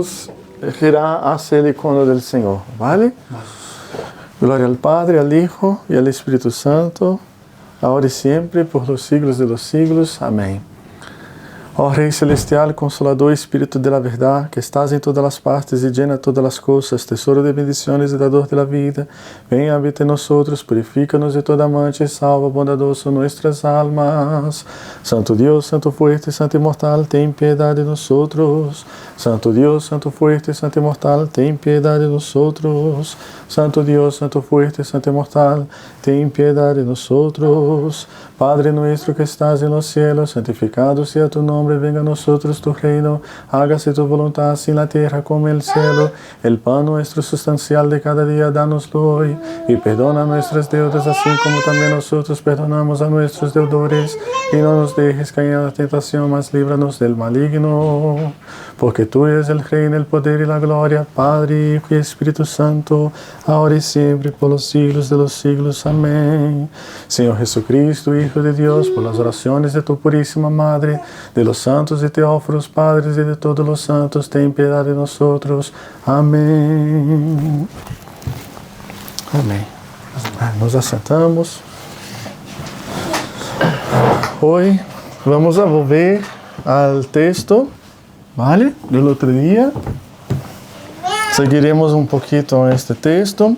vamos girar hacia el icono del Señor, ¿vale? Gloria al Padre, al Hijo y al Espíritu Santo, ahora y siempre, por los siglos de los siglos. Amén. Ó Rei Celestial, Consolador, Espírito de la verdad, que estás em todas as partes e llena todas as coisas, tesouro de bendiciones e dador de la vida, ven, habita em nosotros, purifica-nos de toda mancha e salva bondadoso nuestras almas. Santo Deus, Santo fuerte, Santo imortal, ten piedade de nosotros. Santo Deus, Santo fuerte, Santo imortal, ten piedade de nosotros. Santo Deus, Santo fuerte, Santo imortal, ten piedade de nosotros. Padre nuestro que estás en los cielos, santificado sea tu nombre, venga a nosotros tu reino, hágase tu voluntad así en la tierra como en el cielo. El pan nuestro sustancial de cada día, danoslo hoy, y perdona nuestras deudas, así como también nosotros perdonamos a nuestros deudores, y no nos dejes caer en la tentación, mas líbranos del maligno. Porque tú eres el reino, el poder y la gloria, Padre, Hijo y Espíritu Santo, ahora y siempre, por los siglos de los siglos. Amén. Señor Jesucristo, Hijo de Dios, por las oraciones de tu purísima Madre, de los santos y teóforos padres y de todos los santos, ten piedad de nosotros. Amén. Amém. Nos assentamos. Hoy vamos a volver al texto, ¿vale? Del otro día. Seguiremos un poquito este texto.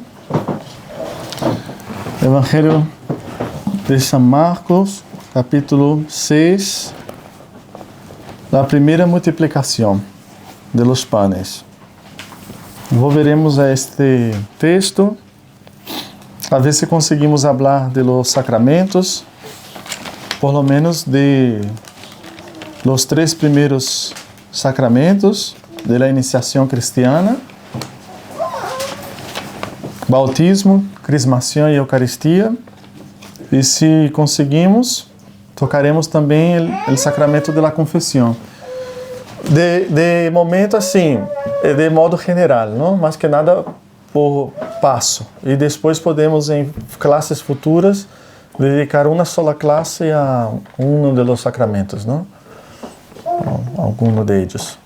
Evangelio de San Marcos, capítulo 6. La primera multiplicación de los panes. Volveremos a este texto, a ver si conseguimos hablar de los sacramentos, por lo menos de los 3 primeros sacramentos de la iniciación cristiana: bautismo, crismación y Eucaristía. Y si conseguimos, tocaremos também el sacramento de la confesión. De momento assim, de modo general, não? Mais que nada por passo. E depois podemos, em classes futuras, dedicar uma sola classe a um dos sacramentos, não? Algum deles,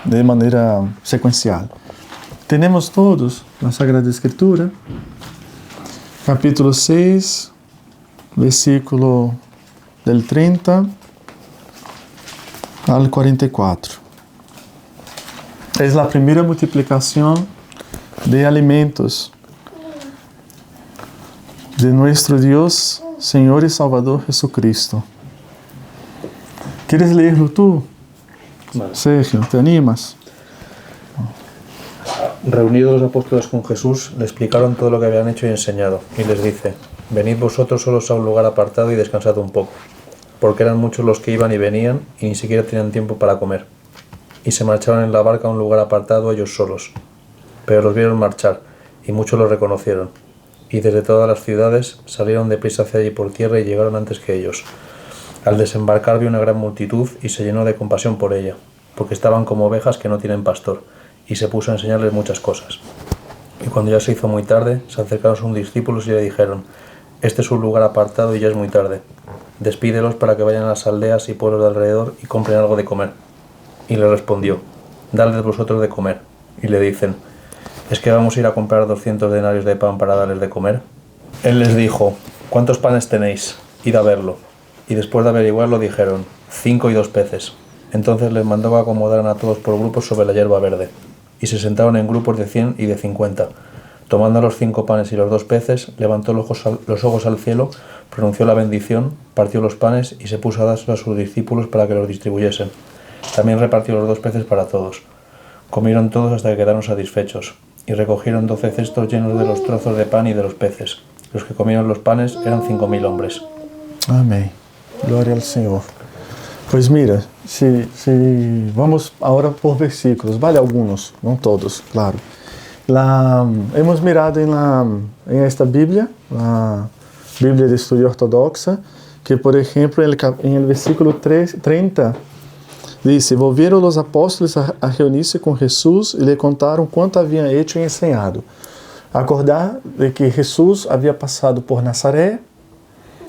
de maneira sequencial. Temos todos na Sagrada Escritura, capítulo 6, versículo del 30 al 44. Es la primera multiplicación de alimentos de nuestro Dios, Señor y Salvador Jesucristo. ¿Quieres leerlo tú? Vale. Sergio, ¿te animas? Reunidos los apóstoles con Jesús, le explicaron todo lo que habían hecho y enseñado, y les dice: venid vosotros solos a un lugar apartado y descansad un poco, porque eran muchos los que iban y venían, y ni siquiera tenían tiempo para comer. Y se marcharon en la barca a un lugar apartado ellos solos. Pero los vieron marchar, y muchos los reconocieron. Y desde todas las ciudades salieron deprisa hacia allí por tierra y llegaron antes que ellos. Al desembarcar vio una gran multitud y se llenó de compasión por ella, porque estaban como ovejas que no tienen pastor, y se puso a enseñarles muchas cosas. Y cuando ya se hizo muy tarde, se acercaron sus discípulos y le dijeron: este es un lugar apartado y ya es muy tarde. Despídelos para que vayan a las aldeas y pueblos de alrededor y compren algo de comer. Y le respondió: dadles vosotros de comer. Y le dicen: ¿es que vamos a ir a comprar 200 denarios de pan para darles de comer? Él les dijo: ¿cuántos panes tenéis? Id a verlo. Y después de averiguarlo dijeron: 5 y 2 peces. Entonces les mandó que acomodaran a todos por grupos sobre la hierba verde. Y se sentaron en grupos de 100 y de 50. Tomando los 5 panes y los 2 peces, levantó los ojos al cielo, pronunció la bendición, partió los panes y se puso a dárselos a sus discípulos para que los distribuyesen. También repartió los 2 peces para todos. Comieron todos hasta que quedaron satisfechos, y recogieron 12 cestos llenos de los trozos de pan y de los peces. Los que comieron los panes eran 5.000 hombres. Amém. Glória ao Senhor. Pois mira, se vamos agora por versículos, vale alguns, não todos, claro. Hemos mirado em esta Bíblia, a Bíblia de Estudio Ortodoxa, que por exemplo, em el versículo 30, dice: volvieron los apóstoles a reunir-se com Jesus e lhe contaram quanto haviam hecho e ensinado. Acordar de que Jesus havia passado por Nazaré,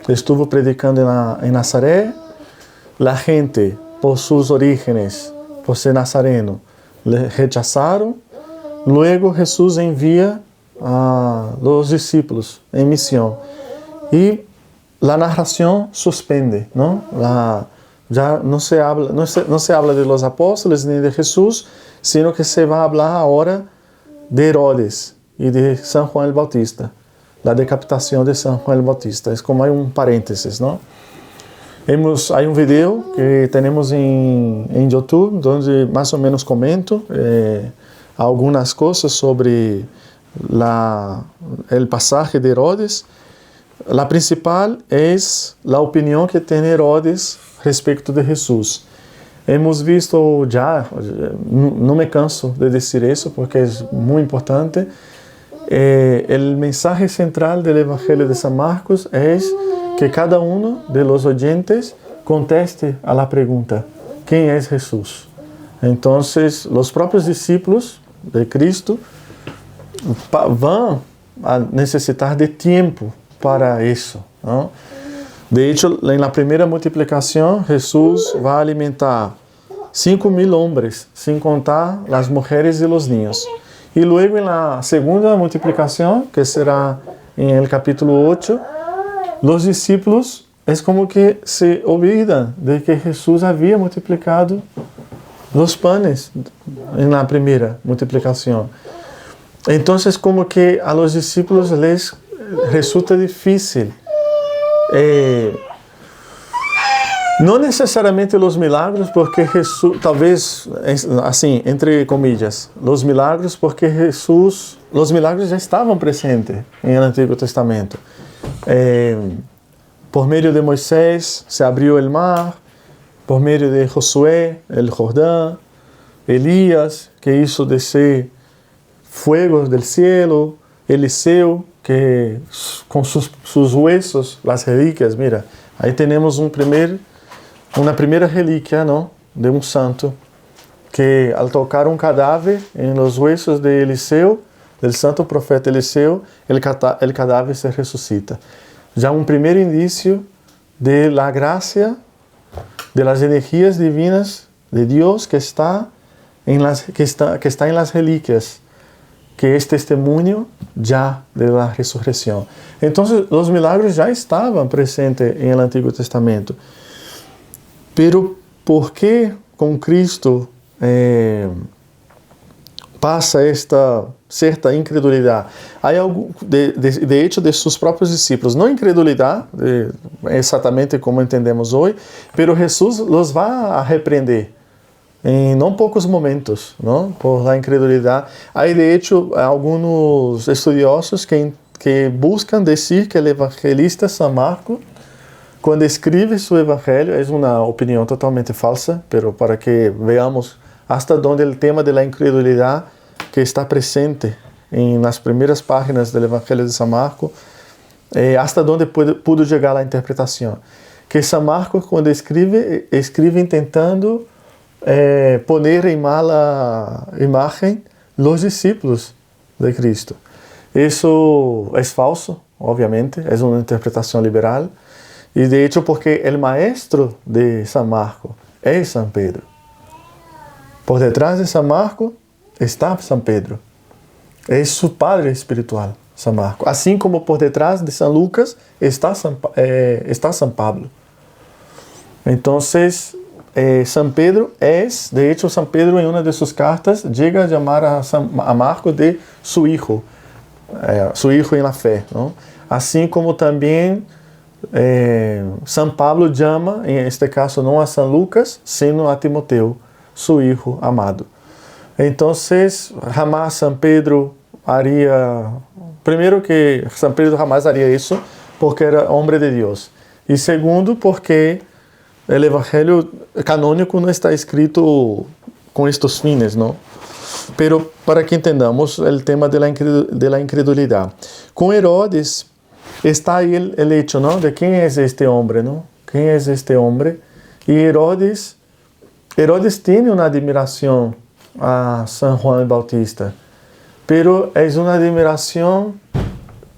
estuvo predicando em Nazaré. La gente, por sus orígenes, por ser nazareno, le rechazaron. Luego Jesús envía a los discípulos en misión. Y la narración suspende, ¿no? Ya no se habla de los apóstoles ni de Jesús, sino que se va a hablar ahora de Herodes y de San Juan el Bautista. La decapitación de San Juan el Bautista. Es como hay un paréntesis, ¿no? Hay un video que tenemos en YouTube donde más o menos comento algunas cosas sobre el pasaje de Herodes. La principal es la opinión que tiene Herodes respecto de Jesús. Hemos visto ya, no me canso de decir eso porque es muy importante, el mensaje central del Evangelio de San Marcos es que cada uno de los oyentes conteste a la pregunta, ¿quién es Jesús? Entonces, los propios discípulos de Cristo van a necesitar de tiempo para eso, ¿no? De hecho, en la primera multiplicación, Jesús va a alimentar 5,000 hombres, sin contar las mujeres y los niños. Y luego en la segunda multiplicación, que será en el capítulo 8, los discípulos es como que se olvidan de que Jesús había multiplicado los panes en la primera multiplicación. Entonces, como que a los discípulos les resulta difícil. No necesariamente los milagros, porque Jesús, talvez, assim, entre comillas, los milagros, porque Jesús, los milagros ya estaban presentes en el Antiguo Testamento. Por medio de Moisés se abrió el mar, por medio de Josué, el Jordán, Elías, que hizo descer fuego del cielo, Eliseo, que con sus huesos, las reliquias, mira, ahí tenemos una primera reliquia, ¿no?, de un santo, que al tocar un cadáver en los huesos de Eliseo, del santo profeta Eliseo, el cadáver se resucita. Ya un primer indicio de la gracia, de las energías divinas de Dios que está en las reliquias, que es testimonio ya de la resurrección. Entonces, los milagros ya estaban presentes en el Antiguo Testamento. Pero, ¿por qué con Cristo pasa esta cierta incredulidad? Hay algo, de hecho, de sus propios discípulos. No incredulidad, exactamente como entendemos hoy, pero Jesús los va a reprender en no pocos momentos, ¿no?, por la incredulidad. Hay, de hecho, algunos estudiosos que buscan decir que el evangelista San Marcos, cuando escribe su evangelio, es una opinión totalmente falsa, pero para que veamos hasta dónde el tema de la incredulidad que está presente en las primeras páginas del evangelio de San Marcos, hasta dónde pudo llegar la interpretación. Que San Marcos, cuando escribe intentando poner en mala imagen los discípulos de Cristo. Eso es falso, obviamente, es una interpretación liberal. Y de hecho, porque el maestro de San Marcos es San Pedro. Por detrás de San Marcos está San Pedro. Es su padre espiritual, San Marcos. Así como por detrás de San Lucas está San Pablo. Entonces, San Pedro es, de hecho, San Pedro en una de sus cartas llega a llamar a Marcos de su hijo en la fe, ¿no? Así como también San Pablo llama, en este caso no a San Lucas, sino a Timoteo, su hijo amado. Entonces, jamás San Pedro haría, primero que San Pedro jamás haría eso porque era hombre de Dios. Y segundo, porque el evangelio canónico no está escrito con estos fines, ¿no? Pero para que entendamos el tema de la incredulidad. Con Herodes está ahí el hecho, ¿no?, de quién es este hombre, ¿no? ¿Quién es este hombre? Y Herodes tiene una admiración a San Juan el Bautista, pero es una admiración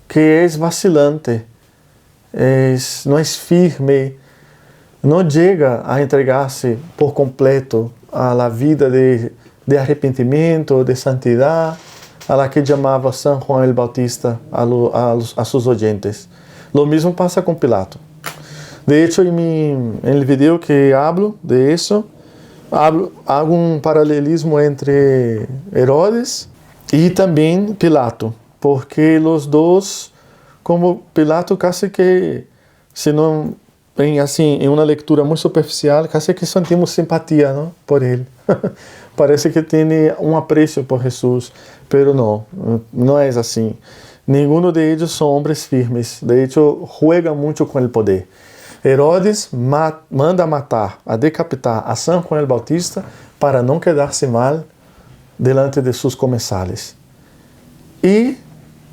que es vacilante, no es firme, no llega a entregarse por completo a la vida de de arrepentimiento, de santidad, a la que llamaba San Juan el Bautista a sus oyentes. Lo mismo pasa con Pilato. De hecho, en el video que hablo de eso, hago un paralelismo entre Herodes y también Pilato, porque los dos, como Pilato casi que, si no, en una lectura muy superficial, casi que sentimos simpatía, ¿no?, por él. Parece que tiene un aprecio por Jesús, pero no es así. Ninguno de ellos son hombres firmes, de hecho juega mucho con el poder. Herodes manda matar, a decapitar a San Juan el Bautista para no quedarse mal delante de sus comensales. Y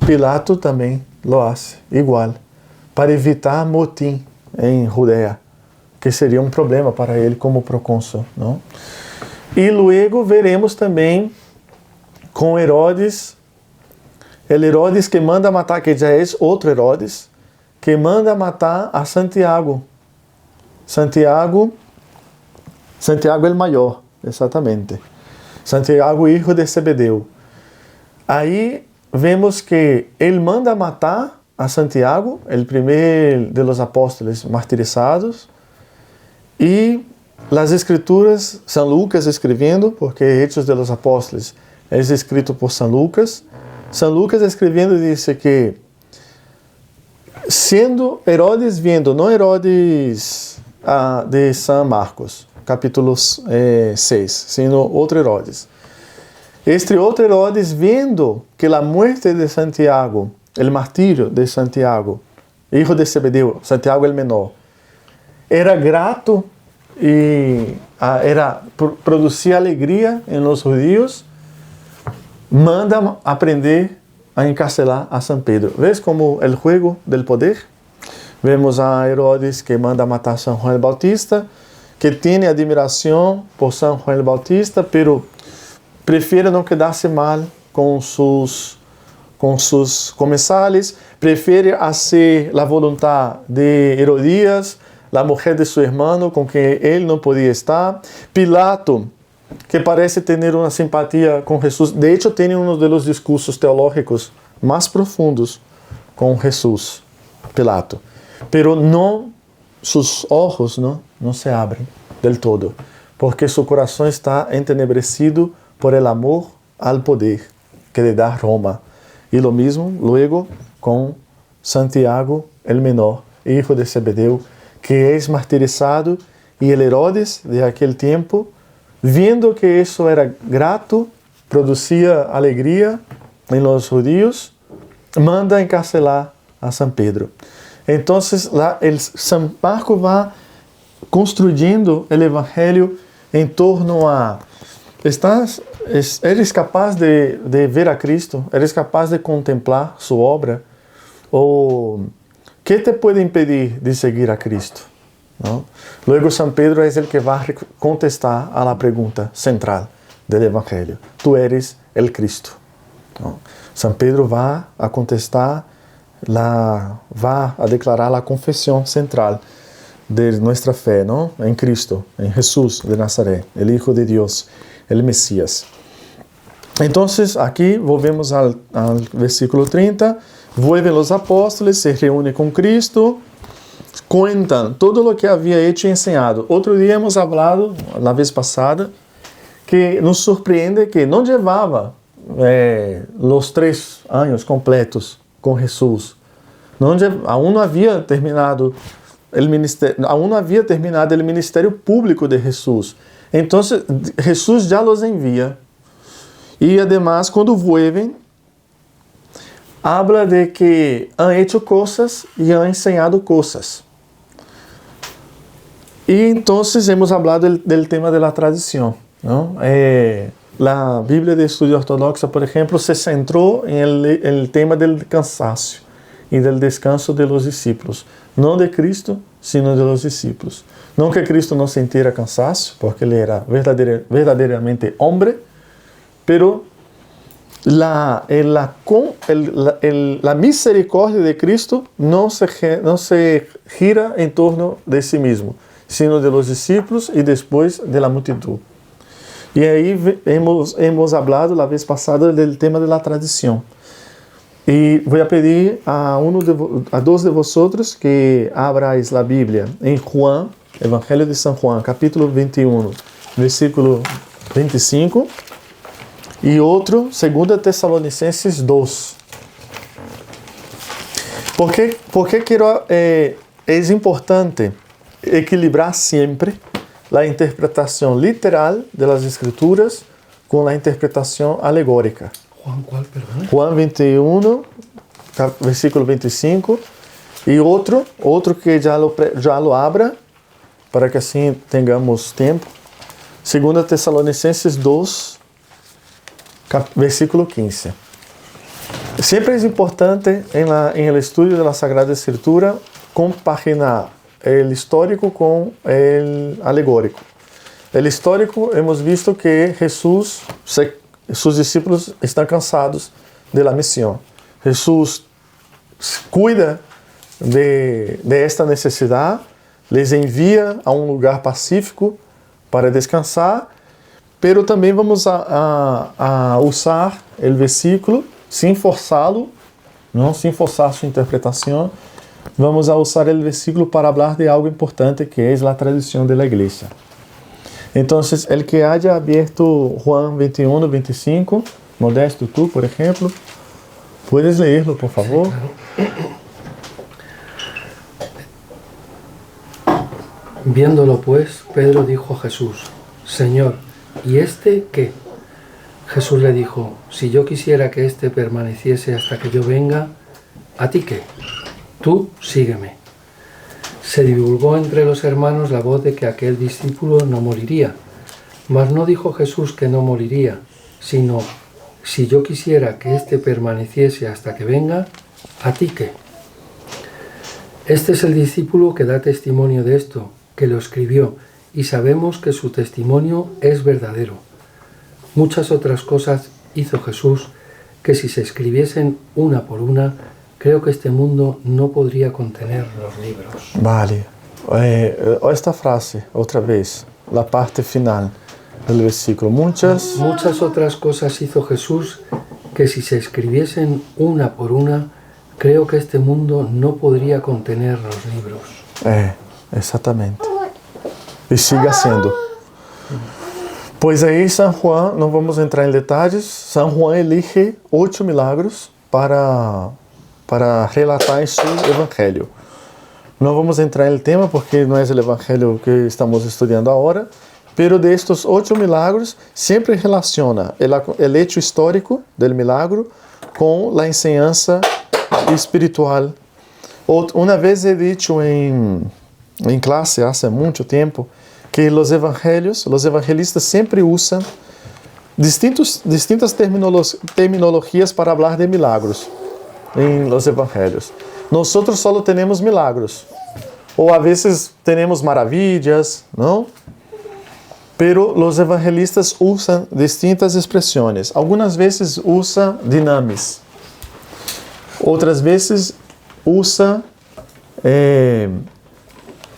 Pilato también lo hace igual, para evitar motín en Judea, que sería un problema para él como procónsul, ¿no? Y luego veremos también con Herodes, el Herodes que manda matar, que ya es otro Herodes, que manda matar a Santiago. Santiago el mayor, exatamente. Santiago, hijo de Zebedeo. Aí vemos que ele manda matar a Santiago, el primer de los apóstoles martirizados, e las escrituras, San Lucas escribiendo, porque Hechos de los Apóstoles es escrito por San Lucas escribiendo dice que siendo Herodes viendo, no Herodes de San Marcos, capítulo 6, sino otro Herodes. Este otro Herodes viendo que la muerte de Santiago, el martirio de Santiago, hijo de Zebedeo, Santiago el menor, era grato y producía alegría en los judíos, manda aprender a encarcelar a San Pedro. ¿Ves como el juego del poder? Vemos a Herodes que manda matar a San Juan el Bautista, que tiene admiración por San Juan el Bautista, pero prefiere no quedarse mal con sus comensales, prefiere hacer la voluntad de Herodías, la mujer de su hermano con quien él no podía estar. Pilato, que parece tener una simpatía con Jesús, de hecho tiene uno de los discursos teológicos más profundos con Jesús, Pilato, pero no, sus ojos no se abren del todo, porque su corazón está entenebrecido por el amor al poder que le da Roma. Y lo mismo luego con Santiago el menor, hijo de Zebedeo, que es martirizado, y el Herodes de aquel tiempo, viendo que eso era grato, producía alegría en los judíos, manda encarcelar a San Pedro. Entonces, San Marcos va construyendo el Evangelio en torno a... ¿Eres capaz de ver a Cristo? ¿Eres capaz de contemplar su obra? ¿O qué te puede impedir de seguir a Cristo? ¿No? Luego San Pedro es el que va a contestar a la pregunta central del Evangelio. Tú eres el Cristo, ¿no? San Pedro va a contestar, va a declarar la confesión central de nuestra fe, ¿no?, en Cristo, en Jesús de Nazaret, el Hijo de Dios, el Mesías. Entonces aquí volvemos al versículo 30, vuelven los apóstoles, se reúnen con Cristo, cuentan todo lo que había hecho y enseñado. Otro día hemos hablado, la vez pasada, que nos sorprende que no llevaba los 3 años completos con Jesús. Aún no había terminado el ministerio público de Jesús. Entonces Jesús ya los envía. Y además cuando vuelven, habla de que han hecho cosas y han enseñado cosas. Y entonces hemos hablado del tema de la tradición, ¿no? La Biblia de Estudio Ortodoxa, por ejemplo, se centró en el tema del cansancio y del descanso de los discípulos. No de Cristo, sino de los discípulos. No que Cristo no sintiera cansancio, porque él era verdaderamente hombre, pero la misericordia de Cristo no se gira en torno de sí mismo, sino de los discípulos y después de la multitud. E aí hemos hablado la vez pasada del tema de la tradición. Y voy a pedir a dos de vosotros que abráis la Biblia en Juan, Evangelio de San Juan, capítulo 21, versículo 25, y otro, 2 Tesalonicenses 2. ¿Por qué quiero, es importante equilibrar siempre la interpretación literal de las Escrituras con la interpretación alegórica? Juan, ¿cuál, perdón? Juan 21, versículo 25, y otro que ya lo abra, para que así tengamos tiempo. 2 Tesalonicenses 2, versículo 15. Siempre es importante en el estudio de la Sagrada Escritura compaginar el histórico con el alegórico. El histórico, hemos visto que Jesús, sus discípulos están cansados de la misión. Jesús cuida de esta necesidad, les envía a un lugar pacífico para descansar, pero também vamos a usar el versículo sin forzá-lo, não sin forzar sua interpretação. Vamos a usar el versículo para hablar de algo importante que es la tradición de la iglesia. Entonces, el que haya abierto Juan 21, 25, Modesto, tú, por ejemplo, ¿puedes leerlo, por favor? Sí, claro. Viéndolo pues, Pedro dijo a Jesús: Señor, ¿y este qué? Jesús le dijo: si yo quisiera que éste permaneciese hasta que yo venga, ¿a ti qué? Tú sígueme. Se divulgó entre los hermanos la voz de que aquel discípulo no moriría. Mas no dijo Jesús que no moriría, sino: si yo quisiera que éste permaneciese hasta que venga, ¿a ti qué? Este es el discípulo que da testimonio de esto, que lo escribió, y sabemos que su testimonio es verdadero. Muchas otras cosas hizo Jesús que, si se escribiesen una por una, creo que este mundo no podría contener los libros. Vale. Esta frase, otra vez, la parte final del versículo. Muchas otras cosas hizo Jesús que, si se escribiesen una por una, creo que este mundo no podría contener los libros. Exatamente. E siga sendo. Pois aí San Juan, não vamos entrar em detalhes, San Juan elige 8 milagros para relatar em seu evangelho. Não vamos entrar no tema porque não é o evangelho que estamos estudando agora, pero de estos 8 milagros sempre relaciona o hecho histórico del milagro com a enseñanza espiritual. Uma vez he dicho em classe, há muito tempo, que os evangelistas sempre usam distintas terminologias para falar de milagros em los evangelios. Nós só temos milagros, ou a vezes temos maravilhas, não? Pero os evangelistas usam distintas expressões. Algumas vezes usa dinamis, outras vezes usa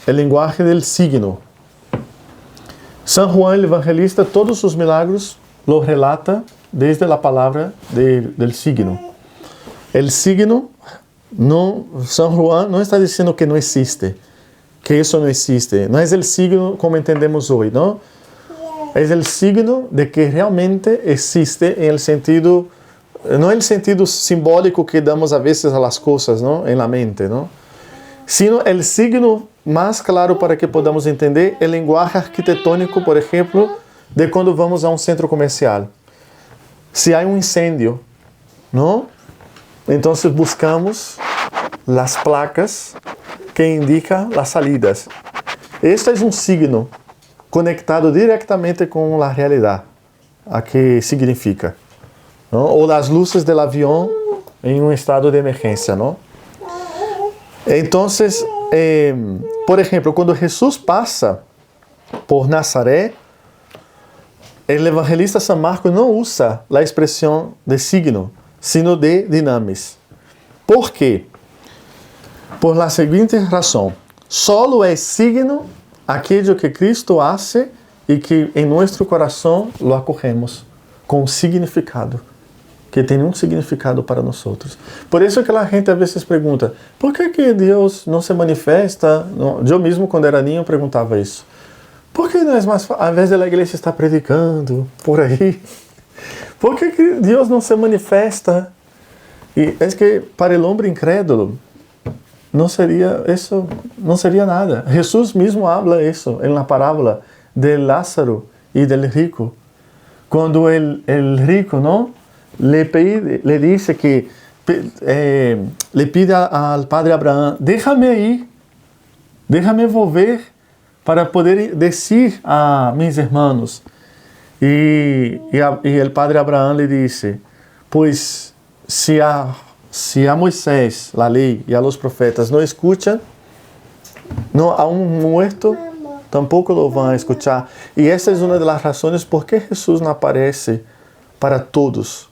o linguagem del signo. San Juan, el evangelista, todos os milagros los relata desde a palavra del signo. El signo, San Juan não está dizendo que não existe, que isso não existe. Não é o signo como entendemos hoje, não? É o signo de que realmente existe em el sentido, não é o sentido simbólico que damos a vezes a las cosas, não? En la mente, não? Sino el signo mais claro para que podamos entender é o linguagem arquitetônico, por exemplo, de quando vamos a um centro comercial. Se há um incêndio, não? Então buscamos as placas que indicam as salidas. Este é um signo conectado diretamente com a realidade, a que significa, não? Ou as luzes do avião em um estado de emergência, não? Então, por exemplo, quando Jesus passa por Nazaré, o evangelista San Marcos não usa a expressão de signo, sino de dinamis. ¿Por quê? Por la seguinte razão: solo é signo aquilo que Cristo hace y que en nuestro corazón lo acogemos con significado, que tem um significado para nós. Por isso que a gente às vezes pergunta, por que Deus não se manifesta? Eu mesmo, quando era niño, perguntava isso. Por que não é mais fácil, ao invés da igreja estar predicando por aí, por que Deus não se manifesta? E é que para o homem incrédulo, não seria isso, não seria nada. Jesus mesmo habla isso em la parábola de Lázaro e del rico. Quando el rico, não, le dice que le pide al padre Abraham, déjame volver para poder decir a mis hermanos. Y el padre Abraham le dice, pues si a Moisés, la ley y a los profetas no escuchan, no, a un muerto tampoco lo van a escuchar. Y esa es una de las razones por qué Jesús no aparece para todos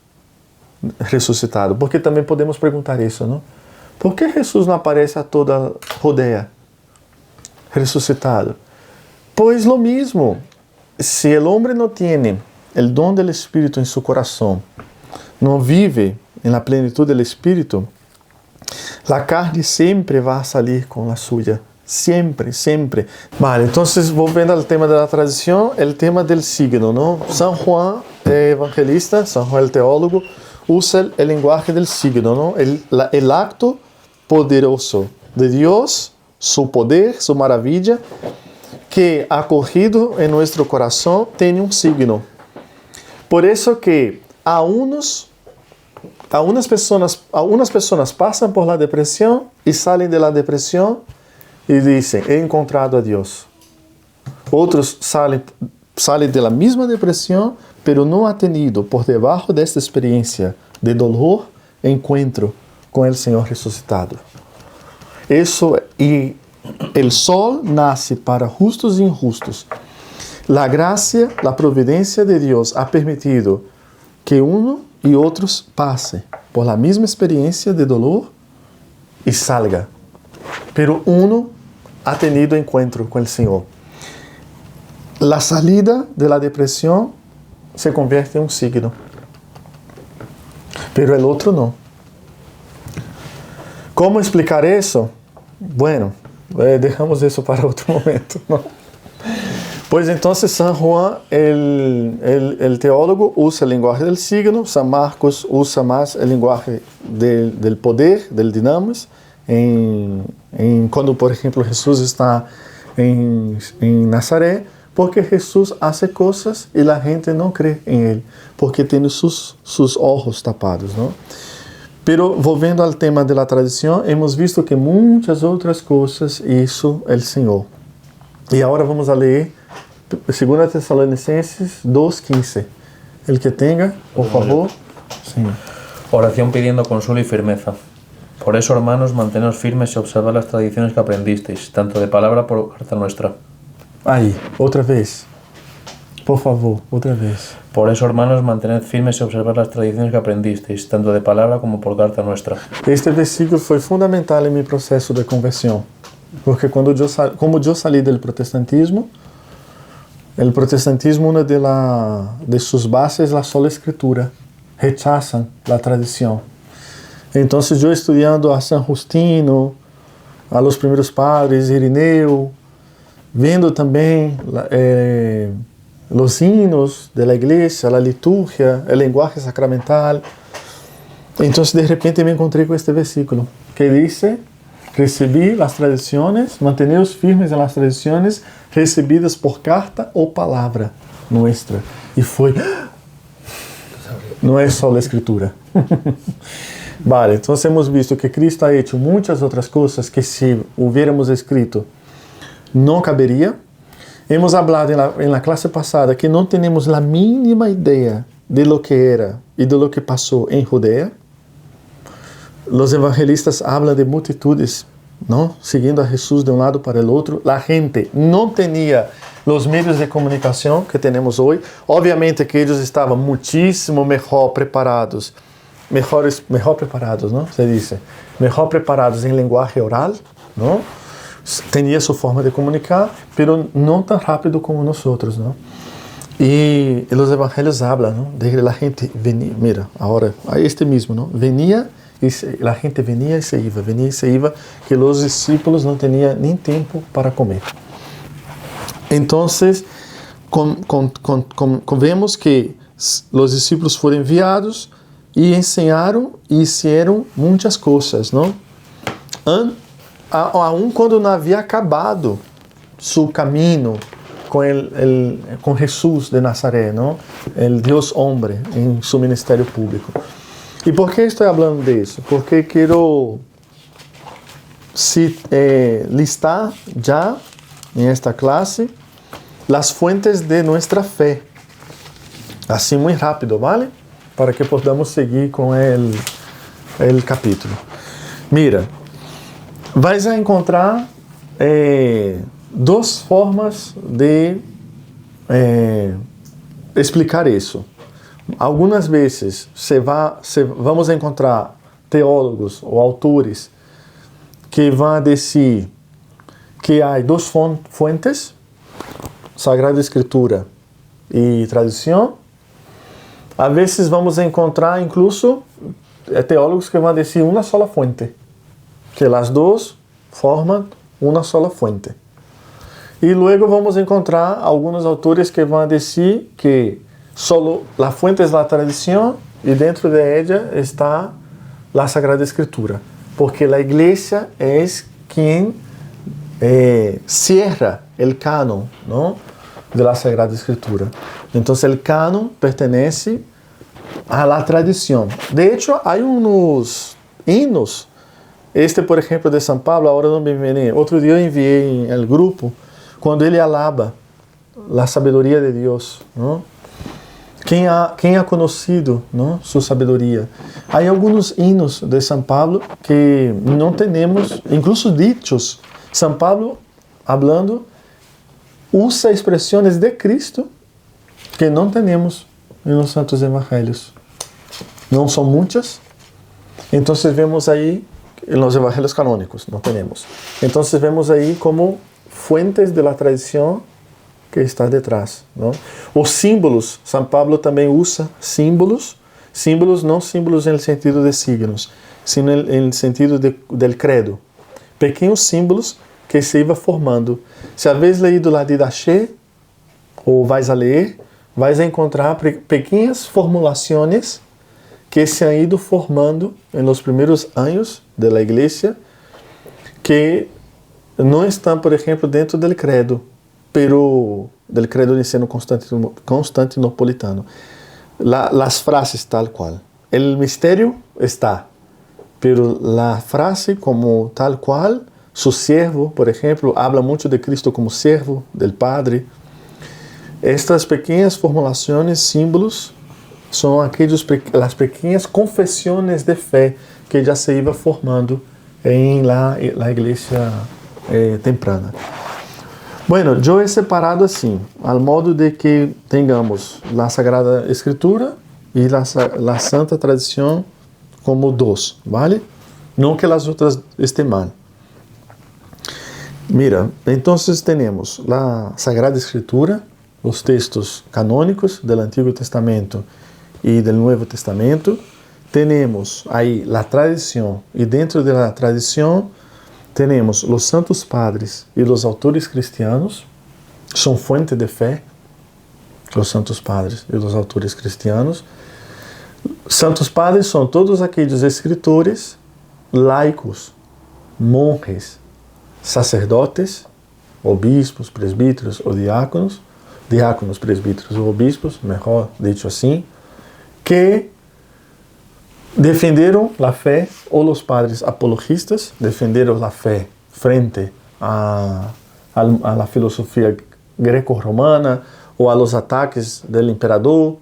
ressuscitado. Porque também podemos perguntar isso, não? Por que Jesus não aparece a toda Judea ressuscitado? Pois lo mismo, se o homem não tem o dom do Espírito em seu coração, não vive em la plenitud do Espírito, a carne sempre vai sair com a suya. Sempre, sempre. Vale, então, voltando ao tema da tradição, o tema do signo, não? São Juan, evangelista, São Juan, teólogo, usa el lenguaje del signo, ¿no? El acto poderoso de Dios, su poder, su maravilla, que acogido en nuestro corazón tiene un signo. Por eso que algunas personas pasan por la depresión y salen de la depresión y dicen, he encontrado a Dios. Otros salen de la misma depresión, pero não ha tenido por debaixo desta experiência de dolor, encontro com o Senhor ressuscitado. Isso, e o sol nasce para justos e injustos. A graça, a providência de Deus ha permitido que uno e outros passem por la mesma experiência de dolor e salga. Pero uno ha tenido encontro com o Senhor. La salida de la depresión se convierte en un signo, pero el otro no. ¿Cómo explicar eso? Bueno, dejamos eso para otro momento, ¿no? Pues entonces San Juan, el teólogo, usa el lenguaje del signo, San Marcos usa más el lenguaje del poder, del dinamos, cuando por ejemplo Jesús está en Nazaret, porque Jesús hace cosas y la gente no cree en Él, porque tiene sus ojos tapados, ¿no? Pero volviendo al tema de la tradición, hemos visto que muchas otras cosas hizo el Señor. Y ahora vamos a leer 2 Tesalonicenses 2:15. El que tenga, por favor. Sí. Oración pidiendo consuelo y firmeza. Por eso, hermanos, manteneos firmes y observad las tradiciones que aprendisteis, tanto de palabra por carta nuestra. Aí, outra vez. Por favor, outra vez. Por eso, hermanos, mantened firmes y observad las tradiciones que aprendisteis, tanto de palabra como por carta nuestra. Este versículo foi fundamental em meu processo de conversão, porque como eu saí do protestantismo, o protestantismo, uma de suas bases é a sola escritura, rechazam a tradição. Então, eu estudando a San Justino, a los primeiros padres, Irineu, vendo também os hinos da igreja, a liturgia, o lenguaje sacramental. Então, de repente, me encontrei com este versículo que diz: recebi as tradições, manteneos firmes nas tradições recebidas por carta ou palavra nuestra. E foi. Não é só a escritura. Vale, então hemos visto que Cristo ha hecho muitas outras coisas que se hubiéramos escrito não caberia. Hemos hablado en la clase pasada que não temos a mínima ideia de lo que era e de lo que passou em Judea. Los evangelistas hablan de multitudes, ¿no? Siguiendo a Jesús de un lado para el otro. La gente no tenía los medios de comunicación que tenemos hoy. Obviamente que ellos estaban muchísimo mejor preparados. Mejor preparados, ¿no? Se dice. Mejor preparados en lenguaje oral, ¿no? tenía su forma de comunicar, pero no tan rápido como nosotros, ¿no? Y los evangelios hablan, ¿no? De que la gente venía, mira, ahora, este mismo, ¿no? La gente venía y se iba, que los discípulos no tenían ni tiempo para comer. Entonces, vemos que los discípulos fueron enviados y enseñaron y hicieron muchas cosas, ¿no? Aún cuando no había acabado su camino con Jesús de Nazaret, ¿no? El Dios hombre en su ministerio público. ¿Y por qué estoy hablando de eso? Porque quiero listar ya en esta clase las fuentes de nuestra fe. Así muy rápido, ¿vale? Para que podamos seguir con el capítulo. Mira, vais a encontrar dos formas de explicar isso. Algumas vezes vamos encontrar teólogos ou autores que vão dizer que há duas fontes, Sagrada Escritura e tradição. Às vezes vamos encontrar incluso teólogos que vão dizer uma sola fonte, que as duas formam uma sola fonte. E logo vamos encontrar alguns autores que vão dizer que solo a fonte é a tradição e dentro de ela está a Sagrada Escritura, porque a Igreja é quem cierra o canon, ¿no? De la Sagrada Escritura. Então, o canon pertenece a la tradição. De hecho, há uns hinos. Por exemplo, de São Pablo, agora não me vem. Outro dia eu enviei em grupo, quando ele alaba a sabedoria de Deus, não? Quem ha conhecido, não? Sua sabedoria. Há alguns hinos de São Pablo que não temos, incluso dichos. São Pablo, hablando, usa expressões de Cristo que não temos nos Santos Evangelhos. Não são muitas. Então, vemos aí nos Evangelhos canônicos, não temos. Então, vemos aí como fuentes de la tradição que está detrás, não? Os símbolos, São Pablo também usa símbolos, não símbolos no sentido de signos, sino no sentido del credo. Pequenos símbolos que se iam formando. Se havés leído la Didache, ou vais a ler, vais a encontrar pequenas formulações que se han ido formando nos primeiros anos da Igreja, que não estão, por exemplo, dentro do credo, del credo niceno constantinopolitano. Las frases tal cual. El misterio está, pero la frase como tal cual, su siervo, por ejemplo, habla mucho de Cristo como siervo del Padre. Estas pequeñas formulaciones, símbolos, son las pequeñas confesiones de fe que ya se iba formando en la iglesia temprana. Bueno, yo he separado assim, al modo de que tengamos la Sagrada Escritura y la Santa Tradición como dos, ¿vale? No que las otras estén mal. Mira, entonces tenemos la Sagrada Escritura, los textos canónicos del Antiguo Testamento y del Nuevo Testamento. Tenemos ahí la tradición y dentro de la tradición tenemos los santos padres y los autores cristianos, son fuente de fe, los santos padres y los autores cristianos. Santos padres são todos aqueles escritores laicos, monjes, sacerdotes, obispos, presbíteros ou diáconos, presbíteros ou obispos, melhor dicho assim, que defenderam a fé, ou os padres apologistas defenderam a fé frente a la filosofia greco-romana ou a los ataques del imperador.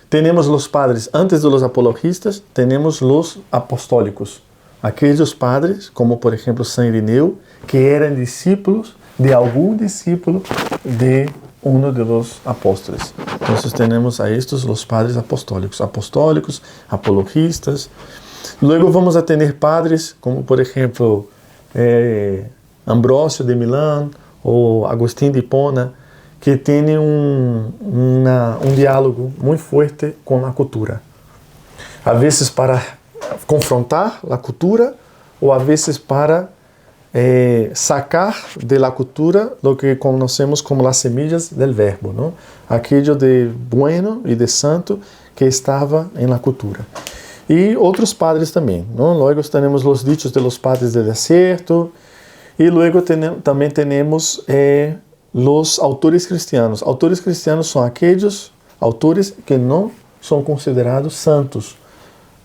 Temos os padres, antes de los apologistas, temos os apostólicos, aqueles padres, como por exemplo San Irineu, que eram discípulos de algum discípulo de um de los apóstoles. Então temos a estes os padres apostólicos, apologistas. Luego vamos a ter padres como por exemplo Ambrósio de Milán o Agustín de Hipona, que tienen un diálogo muy fuerte con la cultura. A veces para confrontar la cultura o a veces para sacar de la cultura lo que conocemos como las semillas del verbo, ¿no? Aquello de bueno y de santo que estaba en la cultura. Y otros padres también, ¿no? Luego tenemos los dichos de los padres del desierto y luego también tenemos los autores cristianos. Autores cristianos son aquellos autores que no son considerados santos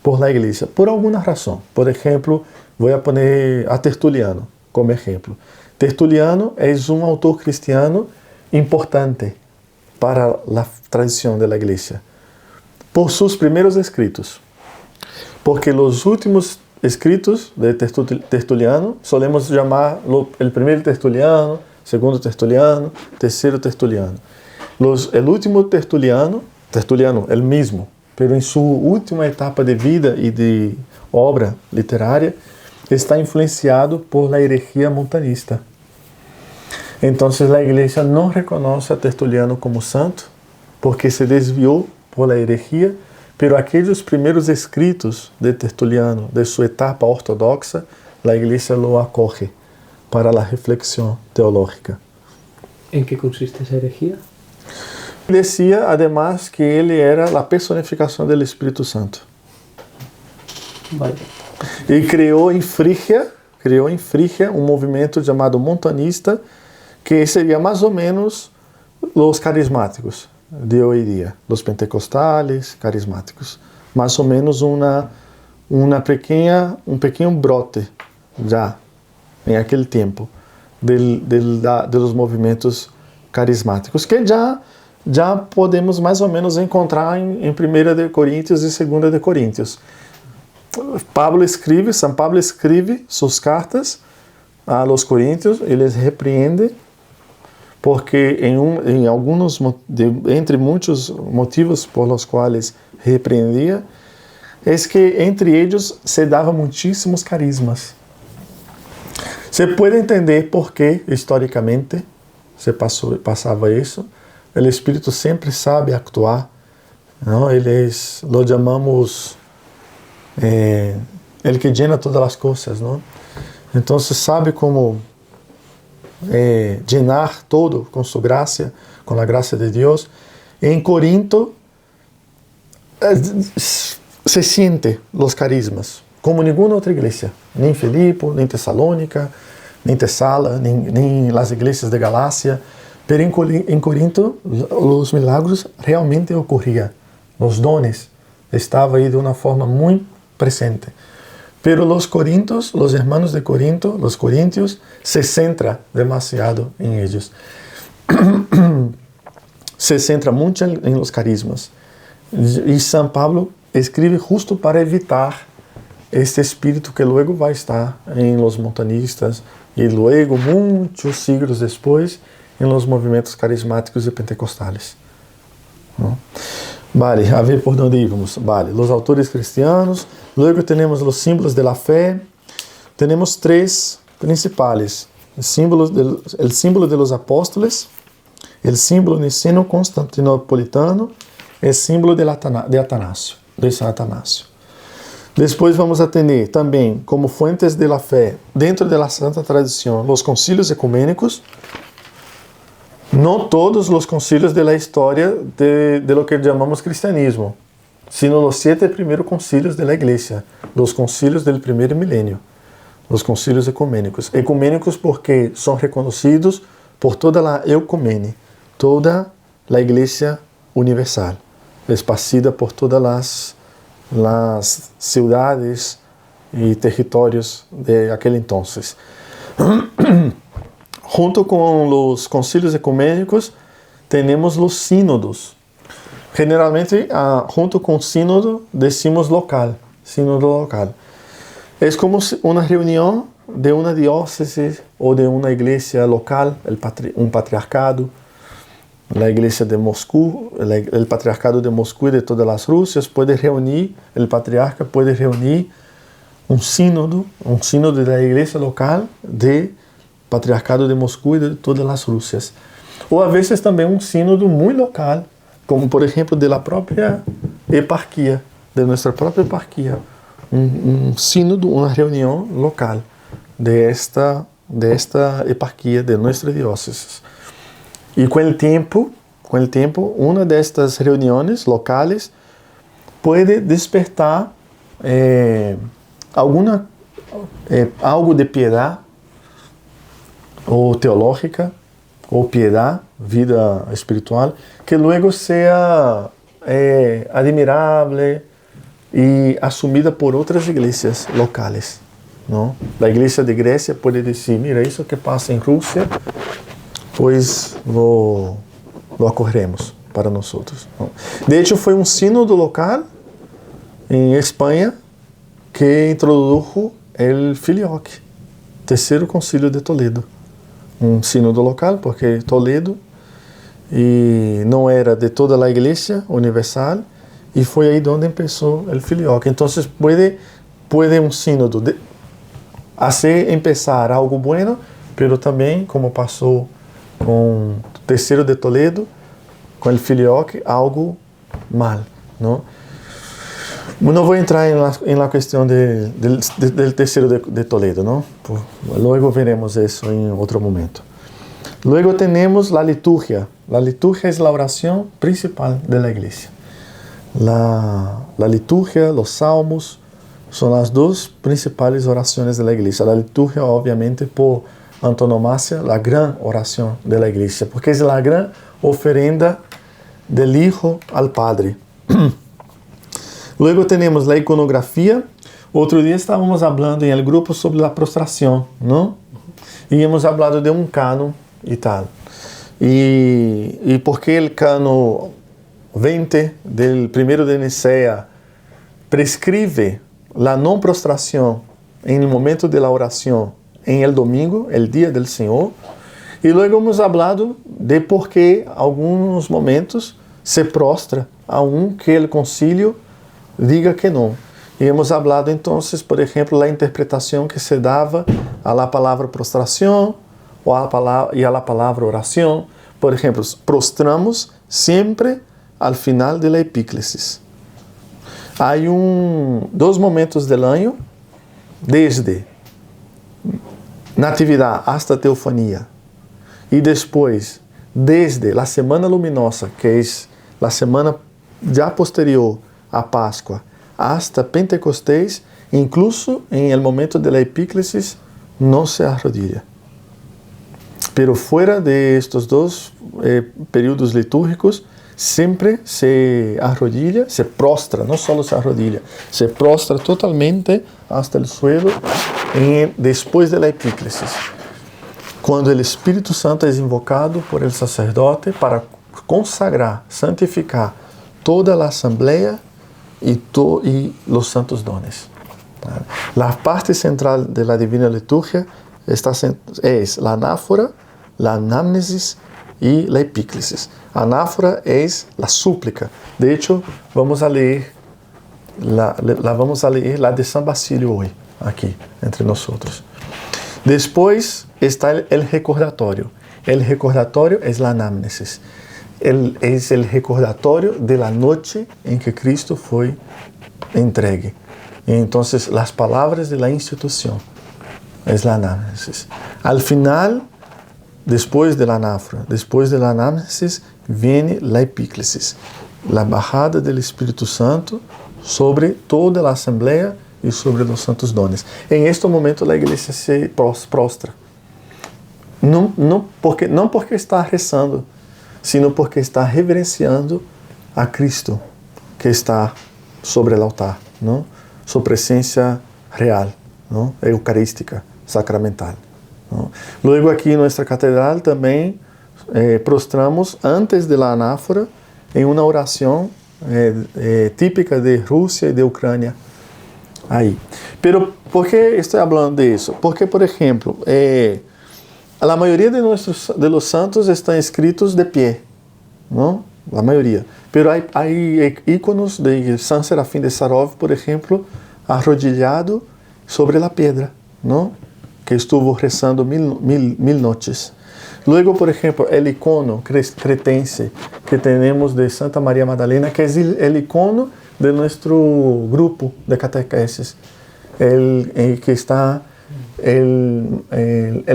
por la iglesia, por alguna razón. Por ejemplo, voy a poner a Tertuliano como ejemplo. Tertuliano es un autor cristiano importante para la tradición de la iglesia por sus primeros escritos. Porque los últimos escritos de Tertuliano solemos llamarlo el primer Tertuliano, segundo Tertuliano, tercero Tertuliano. El último Tertuliano, el mismo, pero en su última etapa de vida y de obra literaria, está influenciado por la herejía montanista. Entonces la iglesia no reconoce a Tertuliano como santo porque se desvió por la herejía, pero aquellos primeros escritos de Tertuliano, de su etapa ortodoxa, la iglesia lo acoge para la reflexión teológica. ¿En qué consiste esa herejía? Decía además que él era la personificación del Espíritu Santo. Vale. Y creó en Frigia un movimiento llamado montanista, que sería más o menos los carismáticos de hoy día, los pentecostales carismáticos. Más o menos un pequeño brote ya en aquel tiempo de los movimientos carismáticos, que ya podemos más o menos encontrar en 1 de Corintios y 2 de Corintios. San Pablo escribe sus cartas a los corintios y les repreende porque entre muchos motivos por los cuales repreendía, es que entre ellos se daban muchísimos carismas. Se puede entender por qué históricamente pasaba eso. El Espíritu siempre sabe actuar, ¿no? Lo llamamos el que llena todas las cosas, ¿no? Entonces sabe cómo llenar todo con su gracia, con la gracia de Dios. En Corinto se siente los carismas, como ninguna otra iglesia, ni en Filipo, ni en Tesalónica, ni en Tesala, ni en las iglesias de Galacia. Pero en Corinto los milagros realmente ocurrían, los dones estaban ahí de una forma muy presente. Pero los hermanos de Corinto, los corintios, se centra demasiado en ellos. Se centra mucho en los carismas. Y San Pablo escribe justo para evitar este espíritu que luego va a estar en los montanistas y luego, muchos siglos después, en los movimientos carismáticos y pentecostales, ¿no? Vale, a ver por dónde íbamos. Vale, los autores cristianos. Luego tenemos los símbolos de la fe. Tenemos tres principales. El símbolo de los apóstoles, el símbolo niceno-constantinopolitano, el símbolo de San Atanasio. Después vamos a tener también como fuentes de la fe, dentro de la Santa Tradición, los concilios ecuménicos. No todos los concilios de la historia de lo que llamamos cristianismo, sino los 7 primeros concilios de la Iglesia, los concilios del primer milenio, los concilios ecuménicos. Ecuménicos porque son reconocidos por toda la ecumene, toda la Iglesia universal, esparcida por todas las ciudades y territorios de aquel entonces. Junto con los concilios ecuménicos tenemos los sínodos. Generalmente, junto con sínodo, decimos sínodo local. Es como una reunión de una diócesis o de una iglesia local, un patriarcado, la iglesia de Moscú, el patriarcado de Moscú y de todas las Rusias el patriarca puede reunir un sínodo de la iglesia local Patriarcado de Moscú y de todas las Rusias. O a veces también un sínodo muy local, como por ejemplo de la propia eparquía, de nuestra propia eparquía. Un sínodo, una reunión local de esta eparquía, de nuestra diócesis. Y con el tiempo, una de estas reuniones locales puede despertar algo de piedad o teológica, o piedad, vida espiritual, que luego sea admirable y asumida por otras iglesias locales, ¿no? La iglesia de Grecia puede decir, mira, eso que pasa en Rusia, pues lo acogeremos para nosotros, ¿no? De hecho, fue un sínodo local en España que introdujo el Filioque, terceiro concílio de Toledo. Um sínodo local, porque Toledo não era de toda a igreja universal, e foi aí onde começou o Filioque. Então, pode um sínodo hacer empezar algo bueno, pero também, como passou com o terceiro de Toledo, com o Filioque, algo mal, não? Não vou entrar em la questão del terceiro de Toledo, não? Luego veremos isso em outro momento. Luego temos a liturgia. A liturgia é a oração principal da igreja. La liturgia, los salmos, são as duas principais orações da igreja. A liturgia, obviamente, por antonomasia, a gran oração da igreja, porque é a gran oferenda del Hijo al Padre. Luego temos a iconografia. Outro dia estávamos falando em el grupo sobre a prostração, não? E hemos falado de um cano e tal. E porque o cano 20 del primero de Nicea prescribe a não prostração em el momento de la oração em el domingo, el dia del Senhor. E logo hemos falado de por que alguns momentos se prostra a que o concílio diga que não. E hemos hablado entonces, por ejemplo, la interpretación que se daba a la palabra prostración y a la palabra oración. Por ejemplo, prostramos siempre al final de la epíclesis. Hay dos momentos del año, desde Natividad hasta Teofanía, y después, desde la Semana Luminosa, que es la semana ya posterior a Páscoa, hasta Pentecostés, incluso en el momento de la epíclesis, no se arrodilla. Pero fuera de estos dos períodos litúrgicos, siempre se arrodilla, se prostra, no solo se arrodilla, se prostra totalmente hasta el suelo después de la epíclesis. Cuando el Espíritu Santo es invocado por el sacerdote para consagrar, santificar toda la asamblea y los santos dones. La parte central de la Divina Liturgia es la anáfora, la anamnesis y la epíclesis. Anáfora es la súplica. De hecho, vamos a leer la de San Basilio hoy, aquí, entre nosotros. Después está el recordatorio. El recordatorio es la anamnesis. Es el recordatorio de la noche en que Cristo fue entregue. Entonces, las palabras de la institución es la anamnesis. Al final, después de la anáfora, después de la anamnesis, viene la epíclesis, la bajada del Espíritu Santo sobre toda la asamblea y sobre los santos dones. En este momento la iglesia se prostra. No porque está rezando, sino porque está reverenciando a Cristo que está sobre el altar, ¿no? Su presencia real, ¿no? Eucarística, sacramental, ¿no? Luego aquí en nuestra catedral también prostramos antes de la anáfora en una oración típica de Rusia y de Ucrania. Ahí. Pero, ¿por qué estoy hablando de eso? Porque, por ejemplo, la mayoría de los santos están escritos de pie, ¿no? La mayoría. Pero hay íconos de San Serafín de Sarov, por ejemplo, arrodillado sobre la piedra, ¿no? que estuvo rezando mil noches. Luego, por ejemplo, el icono cretense que tenemos de Santa María Magdalena, que es el icono de nuestro grupo de catequesis, que está el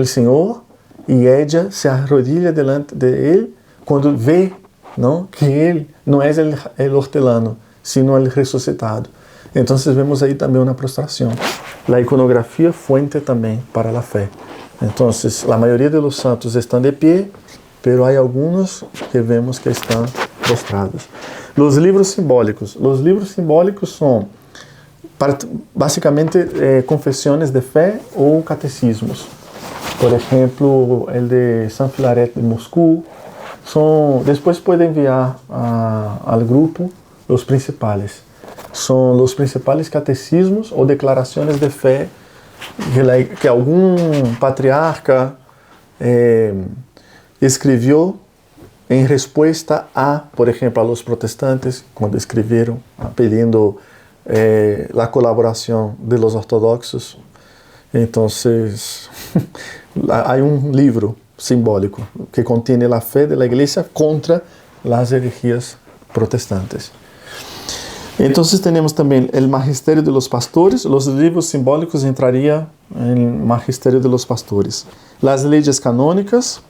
Señor y ella se arrodilla delante de él cuando ve, ¿no?, que él no es el hortelano, sino el resucitado. Entonces vemos ahí también una prostración. La iconografía fuente también para la fe. Entonces, la mayoría de los santos están de pie, pero hay algunos que vemos que están postrados. Los libros simbólicos. Los libros simbólicos son básicamente confesiones de fe o catecismos. Por ejemplo, el de San Filaret de Moscú. Después puede enviar al grupo los principales. Son los principales catecismos o declaraciones de fe que algún patriarca escribió en respuesta a, por ejemplo, a los protestantes cuando escribieron pidiendo la colaboración de los ortodoxos. Entonces, hay un libro simbólico que contiene la fe de la Iglesia contra las herejías protestantes. Entonces tenemos también el Magisterio de los Pastores. Los libros simbólicos entrarían en el Magisterio de los Pastores. Las leyes canónicas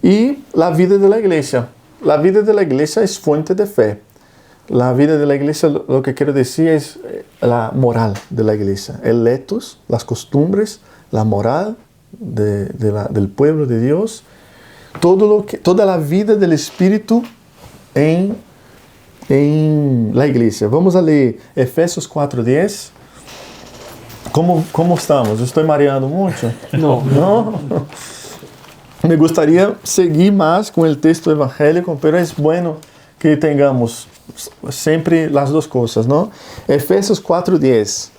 y la vida de la Iglesia. La vida de la Iglesia es fuente de fe. La vida de la Iglesia, lo que quiero decir es la moral de la Iglesia. El etos, las costumbres, la moral del pueblo de Dios. Toda la vida del Espíritu en la iglesia. Vamos a leer Efesios 4:10. ¿Cómo estamos? ¿Estoy mareando mucho? No. ¿No? Me gustaría seguir más con el texto evangélico, pero es bueno que tengamos siempre las dos cosas, ¿no? Efesios 4:10.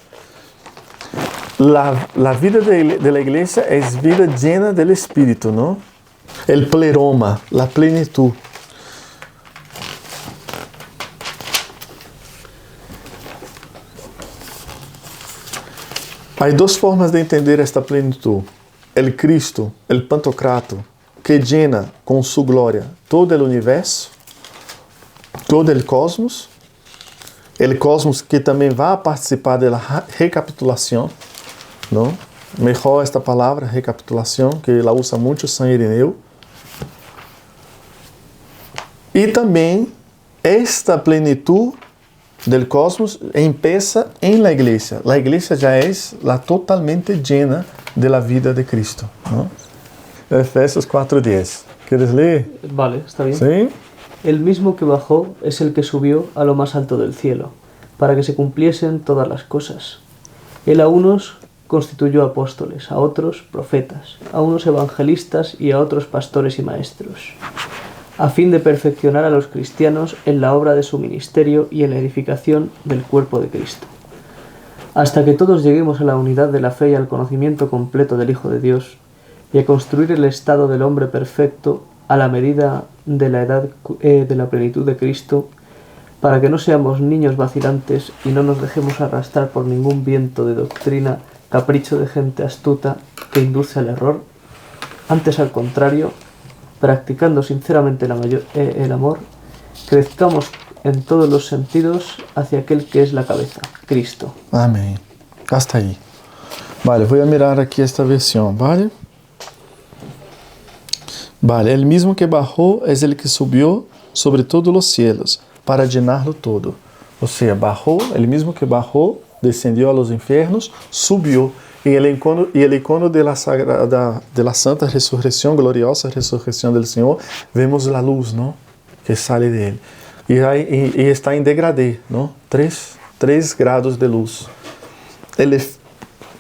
La vida de la iglesia es vida llena del Espíritu, ¿no? El pleroma, la plenitud. Hay dos formas de entender esta plenitud. El Cristo, el Pantocrator, que llena con su gloria todo el universo, todo el cosmos que también va a participar de la recapitulación, ¿no? Mejor esta palabra, recapitulación, que la usa mucho San Ireneo. Y también esta plenitud del cosmos empieza en la iglesia. La iglesia ya es la totalmente llena de la vida de Cristo, ¿no? Efesios 4:10. ¿Quieres leer? Vale, está bien. ¿Sí? El mismo que bajó es el que subió a lo más alto del cielo, para que se cumpliesen todas las cosas. Él a unos constituyó apóstoles, a otros profetas, a unos evangelistas y a otros pastores y maestros, a fin de perfeccionar a los cristianos en la obra de su ministerio y en la edificación del cuerpo de Cristo, hasta que todos lleguemos a la unidad de la fe y al conocimiento completo del Hijo de Dios, y a construir el estado del hombre perfecto a la medida de la edad de la plenitud de Cristo, para que no seamos niños vacilantes y no nos dejemos arrastrar por ningún viento de doctrina, capricho de gente astuta que induce al error. Antes, al contrario, practicando sinceramente el amor, crezcamos en todos los sentidos hacia aquel que es la cabeza, Cristo. Amén. Hasta ahí. Vale, voy a mirar aquí esta versión, ¿vale? Vale, el mismo que bajó es el que subió sobre todos los cielos para llenarlo todo. O sea, bajó, el mismo que bajó, descendió a los infiernos, subió. Y el icono de la santa resurrección, gloriosa resurrección del Señor, vemos la luz, ¿no?, que sale de él. Y está en degradé, ¿no? Tres grados de luz.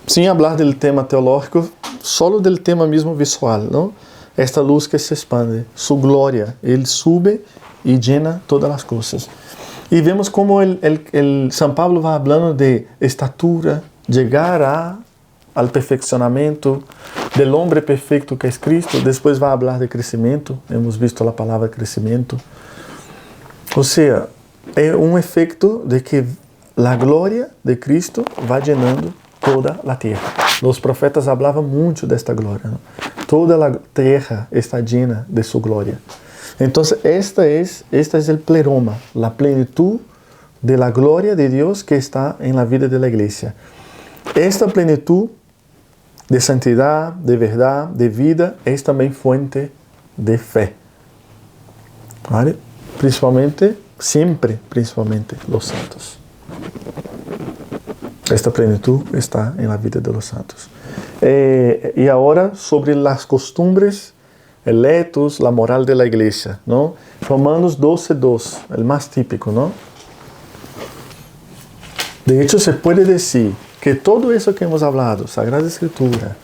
Sin hablar del tema teológico, solo del tema mismo visual, ¿no? Esta luz que se expande, su gloria, él sube y llena todas las cosas. Y vemos cómo el San Pablo va hablando de estatura, llegar al perfeccionamiento del hombre perfecto que es Cristo. Después va a hablar de crecimiento. Hemos visto la palabra crecimiento. O sea, es un efecto de que la gloria de Cristo va llenando toda la tierra. Los profetas hablaban mucho de esta gloria, ¿no? Toda la tierra está llena de su gloria. Entonces, este es el pleroma, la plenitud de la gloria de Dios que está en la vida de la iglesia. Esta plenitud de santidad, de verdad, de vida, es también fuente de fe. ¿Vale? Principalmente, siempre, principalmente los santos. Esta plenitud está en la vida de los santos. Y ahora sobre las costumbres, el etos, la moral de la iglesia, ¿no? Romanos 12:2, el más típico, ¿no? De hecho, se puede decir que todo eso que hemos hablado, Sagrada Escritura,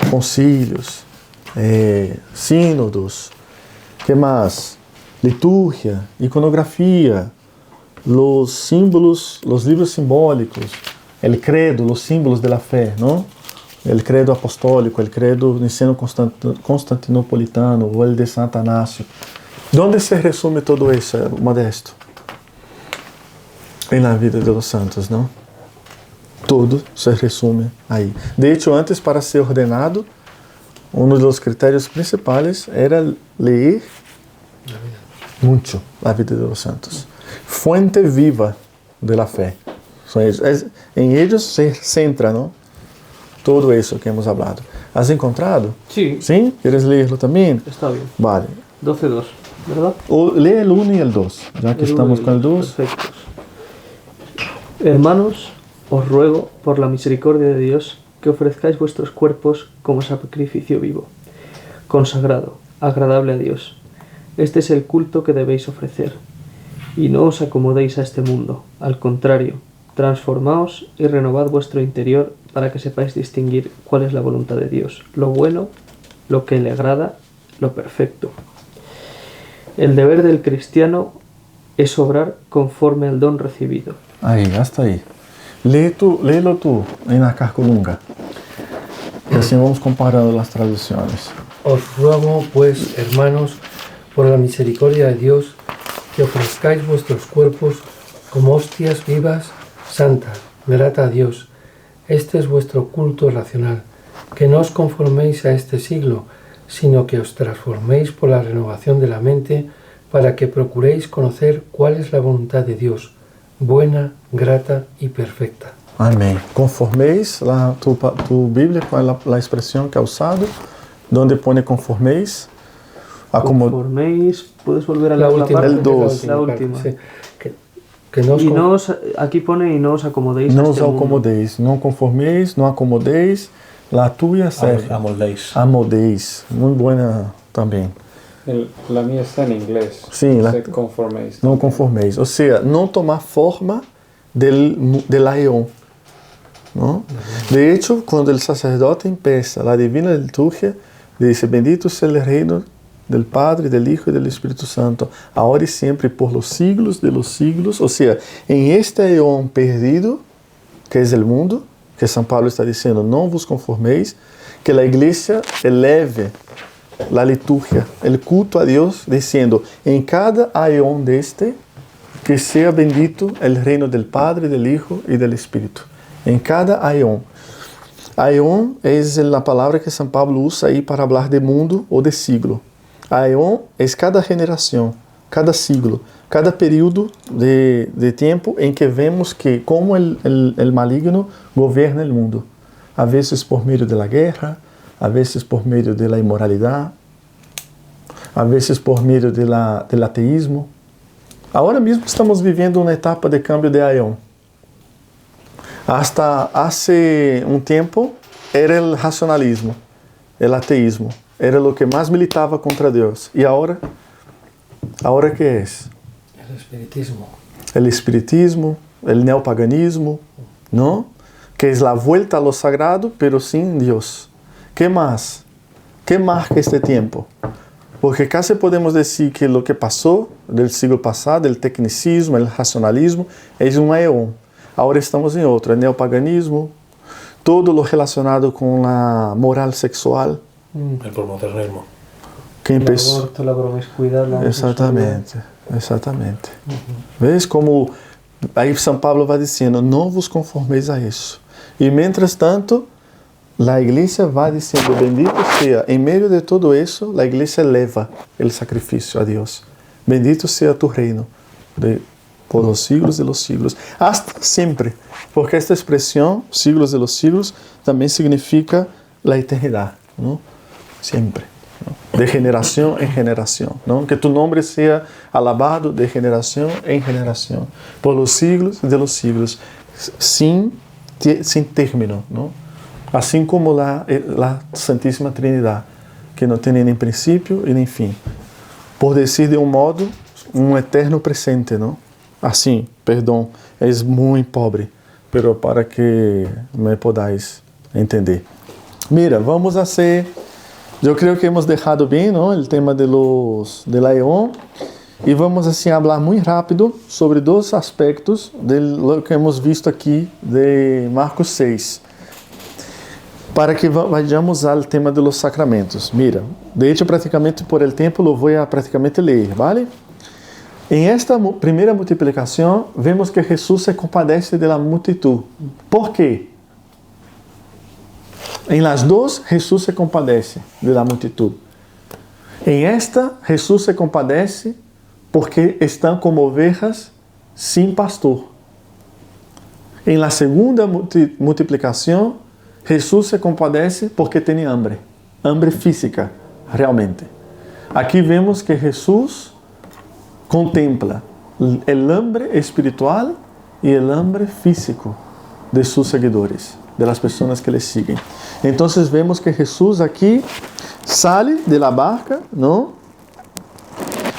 concilios, sínodos, ¿qué más? Liturgia, iconografía, los símbolos, los libros simbólicos, el credo, los símbolos de la fe, ¿no? El credo apostólico, el credo niceno-constantinopolitano o el de San Atanasio. ¿Dónde se resume todo eso, Modesto? En la vida de los santos, ¿no? Todo se resume ahí. De hecho, antes para ser ordenado, uno de los criterios principales era leer mucho la vida de los santos. Fuente viva de la fe. En ellos se centra, ¿no? Todo eso que hemos hablado. ¿Has encontrado? Sí. ¿Sí? ¿Quieres leerlo también? Está bien. Vale. 12:2, ¿verdad? O lee el 1 y el 2, ya que El estamos uno y con el 2. Perfectos. Hermanos, os ruego, por la misericordia de Dios, que ofrezcáis vuestros cuerpos como sacrificio vivo, consagrado, agradable a Dios. Este es el culto que debéis ofrecer. Y no os acomodéis a este mundo, al contrario, transformaos y renovad vuestro interior para que sepáis distinguir cuál es la voluntad de Dios, lo bueno, lo que le agrada, lo perfecto. El deber del cristiano es obrar conforme al don recibido. Ahí, hasta ahí. Léelo tú en la Carcolunga. Y así vamos comparando las traducciones. Os ruego, pues, hermanos, por la misericordia de Dios, que ofrezcáis vuestros cuerpos como hostias vivas, santas, grata a Dios. Este es vuestro culto racional. Que no os conforméis a este siglo, sino que os transforméis por la renovación de la mente, para que procuréis conocer cuál es la voluntad de Dios, buena, grata y perfecta. Amén. Conforméis, tu Biblia con la expresión que ha usado, donde pone conforméis. Conforméis, ¿puedes volver a La leer última, parte? el 2. La última. Sí. Que no os Y no os, aquí pone y no os acomodéis a No os este mundo. acomodéis, não conforméis, não acomodéis. La tuya serve. Amoldéis. Amoldéis. Muy buena también. La mía está en inglés. Sí, Se conforméis. Não conforméis. Ou seja, não tomar forma del aeón, ¿no? De hecho, cuando el sacerdote empieza la divina liturgia, dice, bendito sea el reino del Padre, del Hijo y del Espíritu Santo, ahora y siempre, por los siglos de los siglos. O sea, en este aeón perdido, que es el mundo, que San Pablo está diciendo, no vos conforméis, que la iglesia eleve la liturgia, el culto a Dios, diciendo, en cada aeón de este, que sea bendito el reino del Padre, del Hijo y del Espíritu. En cada aeón. Aeón es la palabra que San Pablo usa ahí para hablar de mundo o de siglo. Aeón es cada generación, cada siglo, cada período de tiempo en que vemos que cómo el maligno gobierna el mundo. A veces por medio de la guerra, a veces por medio de la inmoralidad, a veces por medio del ateísmo. Ahora mismo estamos viviendo una etapa de cambio de aeón. Hasta hace un tiempo era el racionalismo, el ateísmo. Era lo que más militaba contra Dios. ¿Y ahora? ¿Ahora qué es? El espiritismo. El espiritismo, el neopaganismo, ¿no? Que es la vuelta a lo sagrado, pero sin Dios. ¿Qué más? ¿Qué marca este tiempo? Porque casi podemos decir que lo que pasó del siglo pasado, el tecnicismo, el racionalismo, es un aeón. Ahora estamos en otro, el neopaganismo, todo lo relacionado con la moral sexual. El posmodernismo. Que El empezó. aborto, la promiscuidad, la Exatamente, exatamente. ¿Ves como ahí San Pablo va diciendo, no vos conforméis a eso? Y mientras tanto, la iglesia va diciendo, bendito sea, en medio de todo eso, la iglesia eleva el sacrificio a Dios. Bendito sea tu reino, por los siglos de los siglos, hasta siempre, porque esta expresión, siglos de los siglos, también significa la eternidad, ¿no? Siempre, ¿no? De generación en generación, ¿no? Que tu nombre sea alabado de generación en generación, por los siglos de los siglos, sin término, ¿no? Así como la Santísima Trinidad, que no tiene ni principio y ni fin. Por decir de un modo, un eterno presente, ¿no? Así, perdón, es muy pobre, pero para que me podáis entender. Mira, vamos a hacer, yo creo que hemos dejado bien, ¿no? El tema de la EON, y vamos así a hablar muy rápido sobre dos aspectos de lo que hemos visto aquí de Marcos 6. Para que vayamos al tema de los sacramentos. Mira, de hecho prácticamente por el tiempo lo voy a prácticamente leer, ¿vale? En esta primera multiplicación vemos que Jesús se compadece de la multitud. ¿Por qué? En las dos Jesús se compadece de la multitud. En esta Jesús se compadece porque están como ovejas sin pastor. En la segunda multiplicación Jesús se compadece porque tiene hambre física, realmente. Aquí vemos que Jesús contempla el hambre espiritual y el hambre físico de sus seguidores, de las personas que le siguen. Entonces vemos que Jesús aquí sale de la barca, ¿no?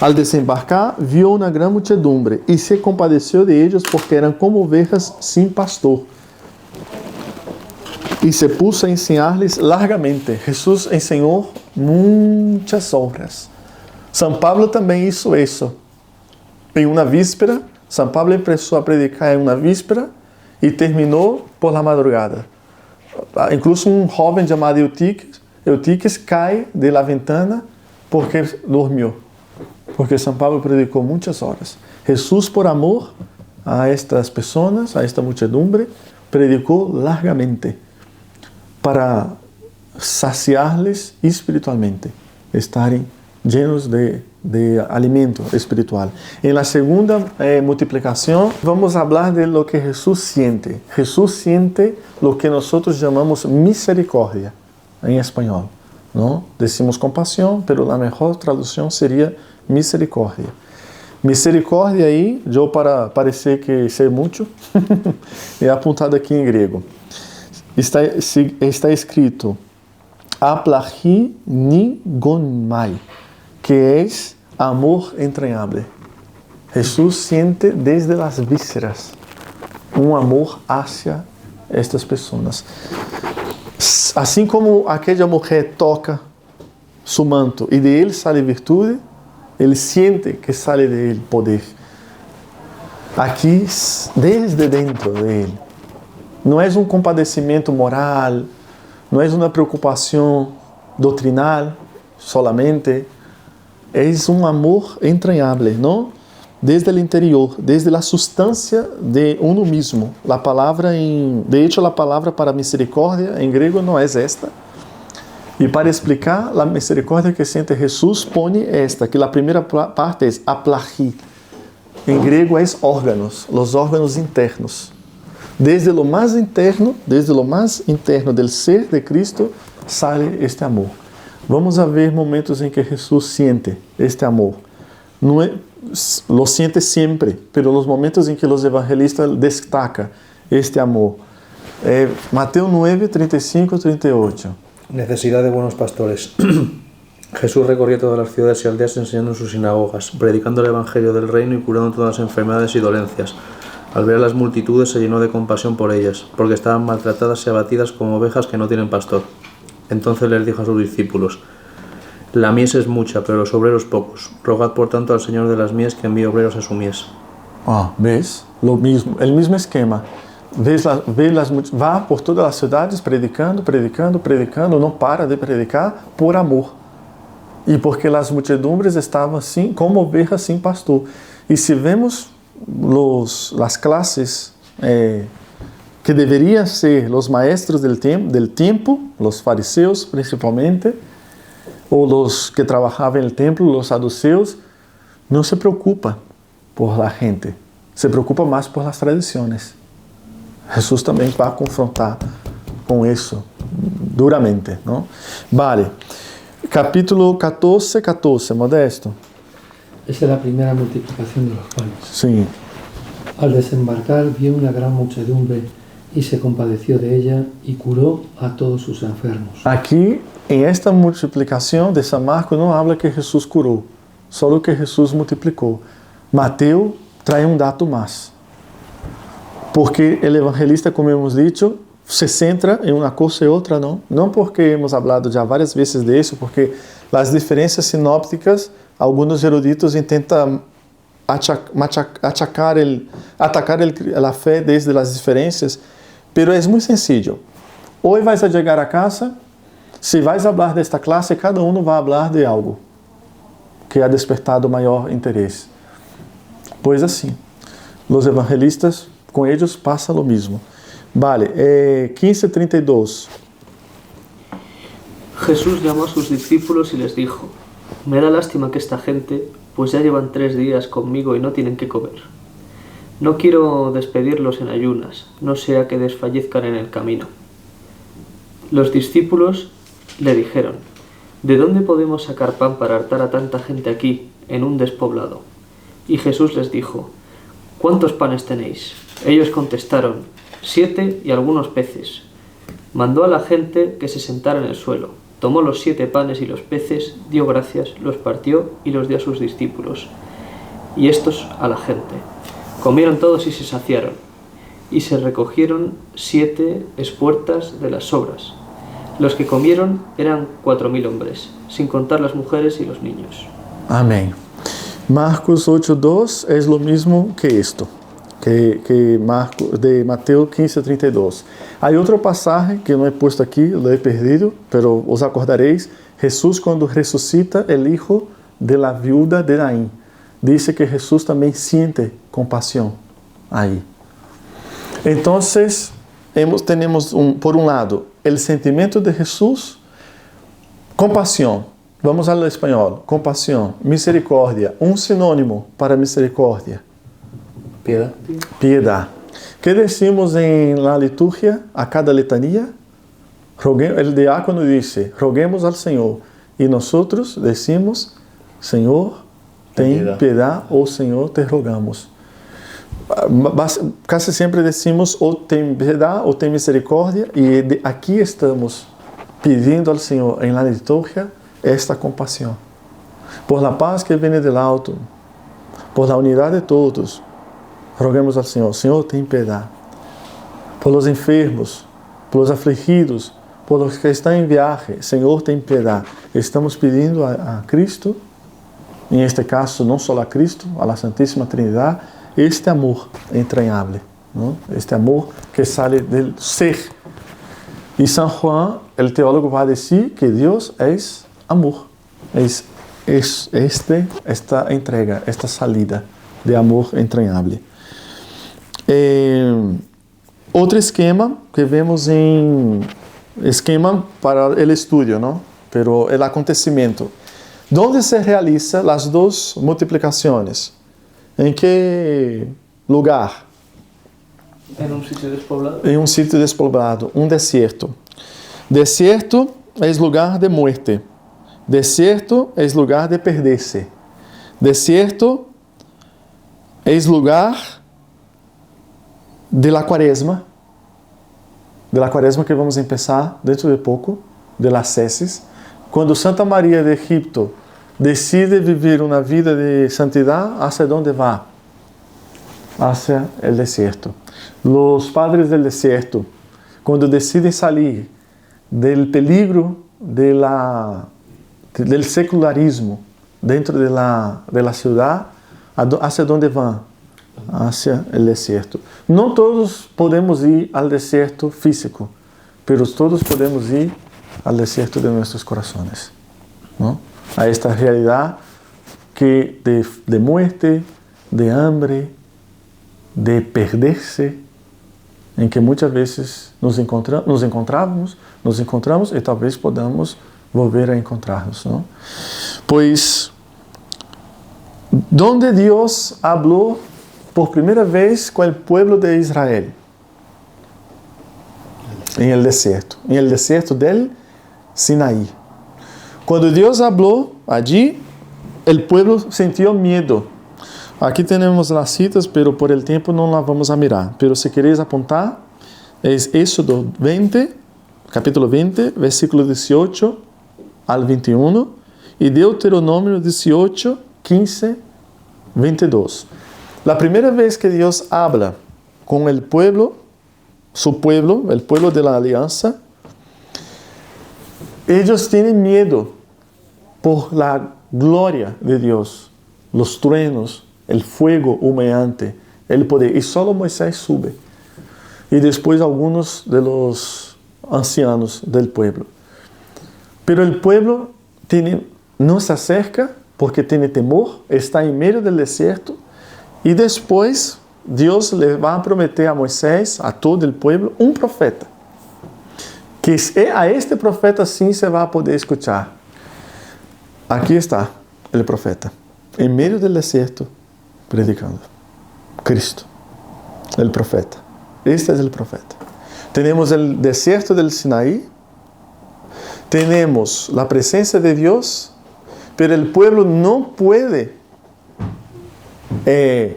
Al desembarcar, vio una gran muchedumbre y se compadeció de ellos porque eran como ovejas sin pastor. Y se puso a enseñarles largamente. Jesús enseñó muchas obras. San Pablo también hizo eso. En una víspera, San Pablo empezó a predicar en una víspera y terminó por la madrugada. Incluso un joven llamado Eutiques cae de la ventana porque durmió. Porque San Pablo predicó muchas horas. Jesús, por amor a estas personas, a esta muchedumbre, predicó largamente para saciarles espiritualmente, estarem llenos de alimento espiritual. En la segunda multiplicación vamos a hablar de lo que Jesús siente. Jesús siente lo que nosotros llamamos misericordia en español, ¿no? Decimos compasión, pero la mejor traducción sería misericordia. Misericordia aí, yo para parecer que sei mucho, he apuntado aqui em grego. Está escrito aplahí ni gonmai, que es amor entrañable. Jesús siente desde las vísceras un amor hacia estas personas. Assim como aquela mulher toca su manto e de ele sale virtude, ele siente que sale de ele poder. Aqui, desde dentro de ele. Não é um compadecimento moral, não é uma preocupação doutrinal solamente, é um amor entranhable, não? Desde o interior, desde a substância de uno mismo. De hecho, a palavra para misericórdia em grego não é esta. E para explicar a misericórdia que siente Jesús, põe esta, que a primeira parte é aplahí. Em grego é órgãos, os órgãos internos. Desde lo más interno del ser de Cristo, sale este amor. Vamos a ver momentos em que Jesús siente este amor. Lo siente siempre, pero los momentos en que los evangelistas destacan este amor. Mateo 9, 35, 38. Necesidad de buenos pastores. Jesús recorría todas las ciudades y aldeas enseñando en sus sinagogas, predicando el evangelio del reino y curando todas las enfermedades y dolencias. Al ver a las multitudes se llenó de compasión por ellas, porque estaban maltratadas y abatidas como ovejas que no tienen pastor. Entonces les dijo a sus discípulos: la mies es mucha, pero los obreros pocos. Rogad por tanto al Señor de las mies que envíe obreros a su mies. ¿Ves? Lo mismo, el mismo esquema. Va por todas las ciudades predicando, no para de predicar por amor. Y porque las muchedumbres estaban assim, como ovejas sin pastor. Y si vemos las clases que deverían ser los maestros del tiempo, los fariseos principalmente, o los que trabajaban en el templo, los saduceos, no se preocupa por la gente, se preocupa más por las tradiciones. Jesús también va a confrontar con eso duramente, ¿no? Vale, capítulo 14, Modesto. Esa es la primera multiplicación de los panes. Sí. Al desembarcar vio una gran muchedumbre y se compadeció de ella y curó a todos sus enfermos. Aquí, en esta multiplicación de San Marcos, no habla que Jesús curó, solo que Jesús multiplicó. Mateo trae un dato más. Porque el evangelista, como hemos dicho, se centra en una cosa y otra, ¿no? No porque hemos hablado ya varias veces de eso, porque las diferencias sinópticas, algunos eruditos intentan atacar la fe desde las diferencias, pero es muy sencillo. Hoy vais a llegar a casa, si vais a hablar de esta clase, cada uno va a hablar de algo que ha despertado mayor interés. Pues así, los evangelistas, con ellos pasa lo mismo. Vale, 15:32. Jesús llamó a sus discípulos y les dijo: me da lástima que esta gente, pues ya llevan 3 días conmigo y no tienen qué comer. No quiero despedirlos en ayunas, no sea que desfallezcan en el camino. Los discípulos le dijeron: ¿de dónde podemos sacar pan para hartar a tanta gente aquí, en un despoblado? Y Jesús les dijo: ¿cuántos panes tenéis? Ellos contestaron: 7 y algunos peces. Mandó a la gente que se sentara en el suelo. Tomó los 7 panes y los peces, dio gracias, los partió y los dio a sus discípulos, y estos a la gente. Comieron todos y se saciaron, y se recogieron 7 espuertas de las sobras. Los que comieron eran 4.000 hombres, sin contar las mujeres y los niños. Amén. Marcos 8:2 es lo mismo que esto, que de Mateo 15:32. Hay otro pasaje que no he puesto aquí, lo he perdido, pero os acordaréis, Jesús cuando resucita el hijo de la viuda de Naín, dice que Jesús también siente compasión ahí. Entonces, tenemos por un lado el sentimiento de Jesús, compasión. Vamos al español, compasión, misericordia, un sinónimo para misericordia. Piedad. Piedad. ¿Qué decimos en la liturgia a cada letanía? El diácono dice, roguemos al Señor. Y nosotros decimos, Señor, ten piedad, o Señor, te rogamos. Casi siempre decimos, o ten piedad, o ten misericordia. Y aquí estamos pidiendo al Señor en la liturgia esta compasión. Por la paz que viene del alto, por la unidad de todos, roguemos al Señor, Señor, ten piedad. Por los enfermos, por los afligidos, por los que están en viaje, Señor, ten piedad. Estamos pidiendo a Cristo, en este caso no solo a Cristo, a la Santísima Trinidad, este amor entrañable, ¿no? Este amor que sale del ser. Y San Juan, el teólogo, va a decir que Dios es amor, es esta entrega, esta salida de amor entrañable. Otro esquema que vemos esquema para el estudio, ¿no? Pero el acontecimiento. ¿Dónde se realizan las 2 multiplicaciones? ¿En qué lugar? En un sitio despoblado. En un sitio despoblado, un desierto. Desierto es lugar de muerte. Desierto es lugar de perderse. Desierto es lugar de la Quaresma que vamos a empezar dentro de poco, de las Cesis. Cuando Santa María de Egipto decide vivir una vida de santidad, ¿hacia dónde va? Hacia el desierto. Los padres del desierto, cuando deciden salir del peligro del secularismo dentro de la ciudad, ¿hacia dónde van? Hacia el desierto. No todos podemos ir al desierto físico, pero todos podemos ir al desierto de nuestros corazones, ¿no? A esta realidad que de muerte, de hambre, de perderse, em que muitas vezes nos encontramos e talvez podamos volver a encontrar-nos, não? Pois, donde Deus falou por primeira vez com o povo de Israel? Em el deserto del Sinaí. Quando Deus falou allí, o povo sentiu medo. Aqui temos as citas, pero por el tempo não las vamos a mirar. Pero se queréis apontar, é Éxodo 20, capítulo 20, versículo 18 al 21, e Deuteronômio 18, 15, 22. La primeira vez que Deus habla com el pueblo, su pueblo, el pueblo de la alianza, ellos tienen miedo por la gloria de Dios, los truenos, el fuego humeante, el poder. Y solo Moisés sube. Y después algunos de los ancianos del pueblo. Pero el pueblo no se acerca porque tiene temor, está en medio del desierto. Y después Dios le va a prometer a Moisés, a todo el pueblo, un profeta. Que a este profeta sim se vai poder escuchar. Aqui está o profeta, em meio do deserto, predicando. Cristo, o profeta. Este é o profeta. Temos o deserto del Sinaí, temos a presença de Deus, pero o pueblo não pode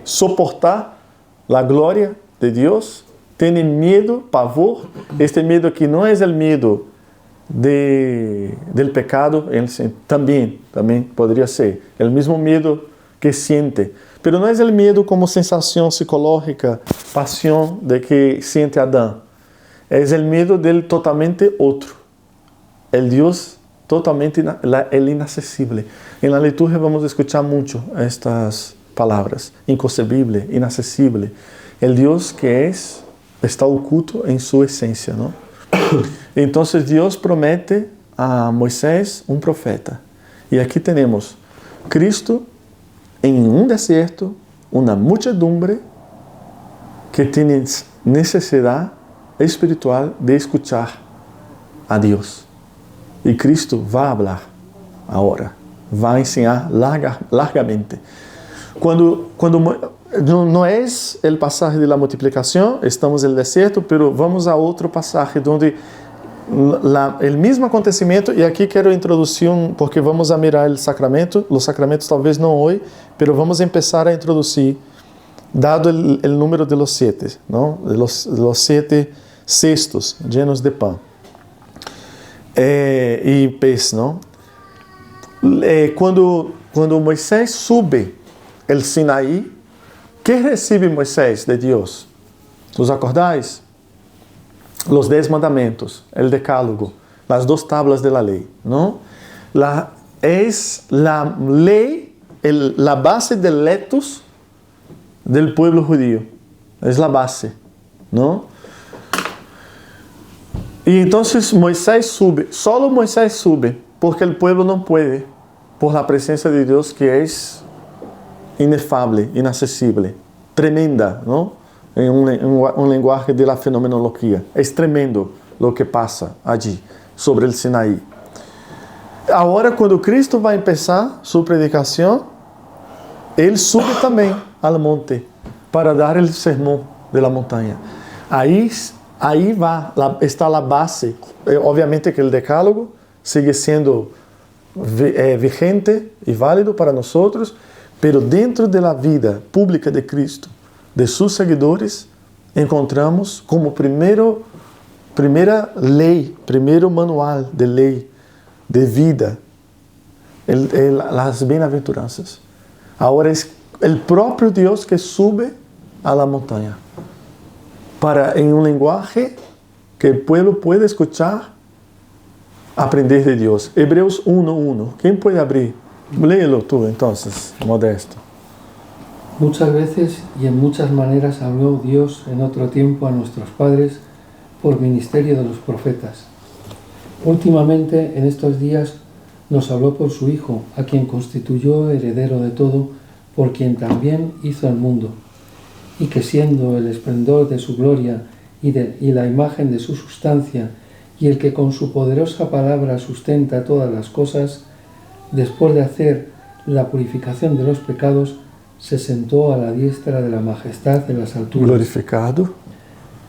soportar a glória de Deus. Tem medo, pavor. Este medo que não é o medo del pecado, também poderia ser. O mesmo medo que sente. Mas não é o medo como sensação psicológica, paixão de que sente Adão. É o medo del totalmente outro. O Deus totalmente inacessível. Na liturgia vamos escuchar muito estas palavras. Inconcebible, inacessível. O Deus que está oculto em sua essência, não? Então, Deus promete a Moisés um profeta. E aqui temos Cristo em um deserto, uma muchedumbre que tem necessidade espiritual de escuchar a Deus. E Cristo vai falar agora, vai ensinar largamente. Quando não é o passagem da multiplicação, estamos no deserto, mas vamos a outro passagem onde o mesmo acontecimento, e aqui quero introduzir porque vamos a mirar os sacramentos talvez não hoje, mas vamos começar a introduzir, dado o número de los 7, não? Los 7 cestos llenos de pão e pez, não? Quando Moisés sube el Sinaí, ¿qué recibe Moisés de Dios? ¿Os acordáis? Los 10 mandamentos, el decálogo, las 2 tablas de la ley, ¿no? Es la ley, la base del ethos del pueblo judío. Es la base, ¿no? Y entonces Moisés sube, solo Moisés sube, porque el pueblo no puede, por la presencia de Dios que es inefable, inaccesible, tremenda, ¿no? En un lenguaje de la fenomenología. Es tremendo lo que pasa allí, sobre el Sinaí. Ahora, cuando Cristo va a empezar su predicación, Él sube también al monte para dar el sermón de la montaña. Ahí está la base. Obviamente que el decálogo sigue siendo vigente y válido para nosotros, pero dentro de la vida pública de Cristo, de sus seguidores, encontramos como primera ley, primero manual de ley, de vida, las bienaventuranzas. Ahora es el propio Dios que sube a la montaña, para en un lenguaje que el pueblo puede escuchar, aprender de Dios. Hebreos 1:1. ¿Quién puede abrir? Léelo tú entonces, Modesto. Muchas veces y en muchas maneras habló Dios en otro tiempo a nuestros padres por ministerio de los profetas. Últimamente, en estos días, nos habló por su Hijo, a quien constituyó heredero de todo, por quien también hizo el mundo, y que siendo el esplendor de su gloria y la imagen de su sustancia, y el que con su poderosa palabra sustenta todas las cosas, después de hacer la purificación de los pecados, se sentó a la diestra de la majestad en las alturas, glorificado,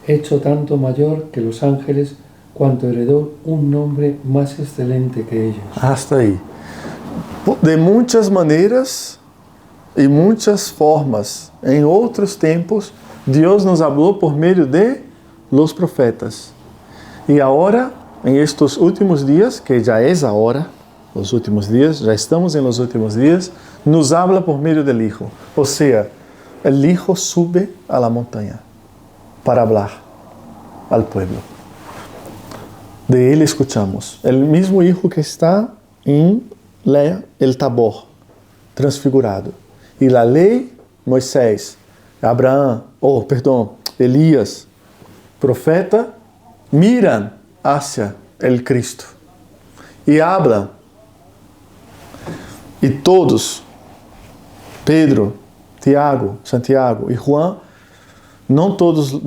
hecho tanto mayor que los ángeles, cuanto heredó un nombre más excelente que ellos. hasta aí. De muitas maneiras e muitas formas, em outros tempos, Deus nos falou por meio de los profetas. E agora, em estes últimos dias, que já é a hora, os últimos dias, já estamos em los últimos dias, nos habla por meio del Hijo. Ou seja, o Hijo sube a la montanha para hablar al pueblo. De ele escuchamos. O mesmo Hijo que está em el Tabor, transfigurado. E a lei, Moisés, Abraão, Elias, profeta, miran hacia el Cristo e hablan. E todos, Pedro, Tiago, Santiago e Juan, não todos,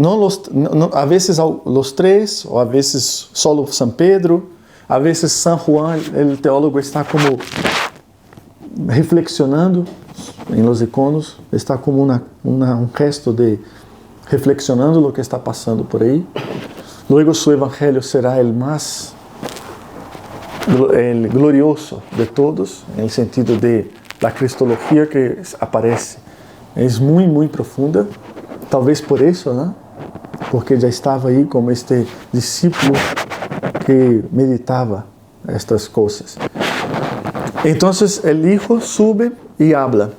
a vezes os três, ou a vezes solo São Pedro, a vezes São Juan, o teólogo está como reflexionando em los iconos, está como um gesto de reflexionando o que está passando por aí. Luego su evangelio será el más glorioso de todos, en el sentido de la cristología que aparece. Es muy, muy profunda, talvez por eso, ¿no? Porque já estava aí como este discípulo que meditava estas coisas. Entonces el Hijo sube y habla.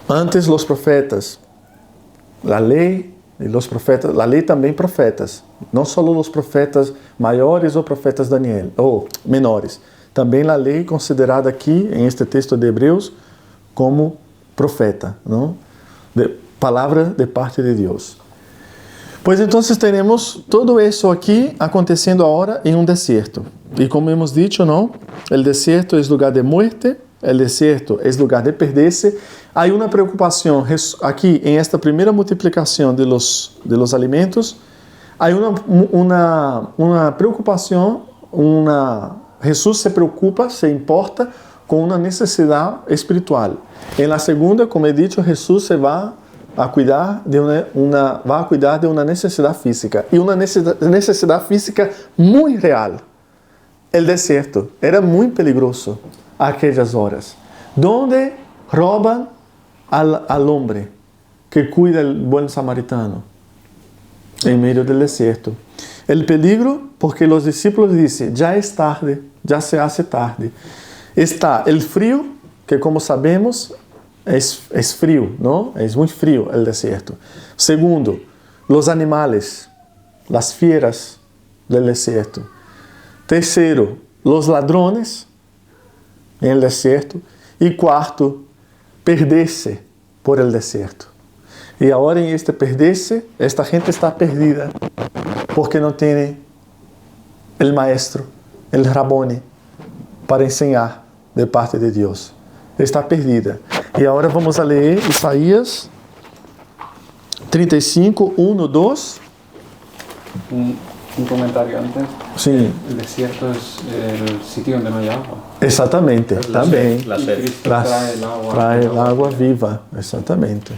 Antes los profetas, la ley e los profetas, la lei também profetas, não só os profetas maiores ou profetas Daniel, ou menores, também a lei considerada aqui, em este texto de Hebreus, como profeta, não? Palavra de parte de Deus. Pois então temos tudo isso aqui acontecendo agora em um deserto. E como hemos dicho, não? O deserto é lugar de muerte, o deserto é lugar de perder-se. Há uma preocupação aqui em esta primeira multiplicação de los alimentos. Há uma preocupação, Jesus se preocupa, se importa com uma necessidade espiritual. Em la segunda, como he dicho, Jesus se vai a cuidar de uma necessidade física, e uma necessidade física muito real. O deserto era muito peligroso aquelas horas, donde roban al hombre que cuida el buen samaritano en medio del desierto. El peligro, porque los discípulos dicen, ya es tarde, ya se hace tarde. Está el frío, que como sabemos es frío, ¿no? Es muy frío el desierto. Segundo, los animales, las fieras del desierto. Tercero, los ladrones en el desierto. E quarto, perder-se por el deserto. E agora em este perder-se, esta gente está perdida, porque não tem o maestro, o Rabone, para ensinar de parte de Deus. Está perdida. E agora vamos a ler Isaías 35, 1, 2. Un comentario antes. Sim. El desierto es el sitio donde no hay agua. Exatamente, também. La sed. Trae el agua viva, exatamente.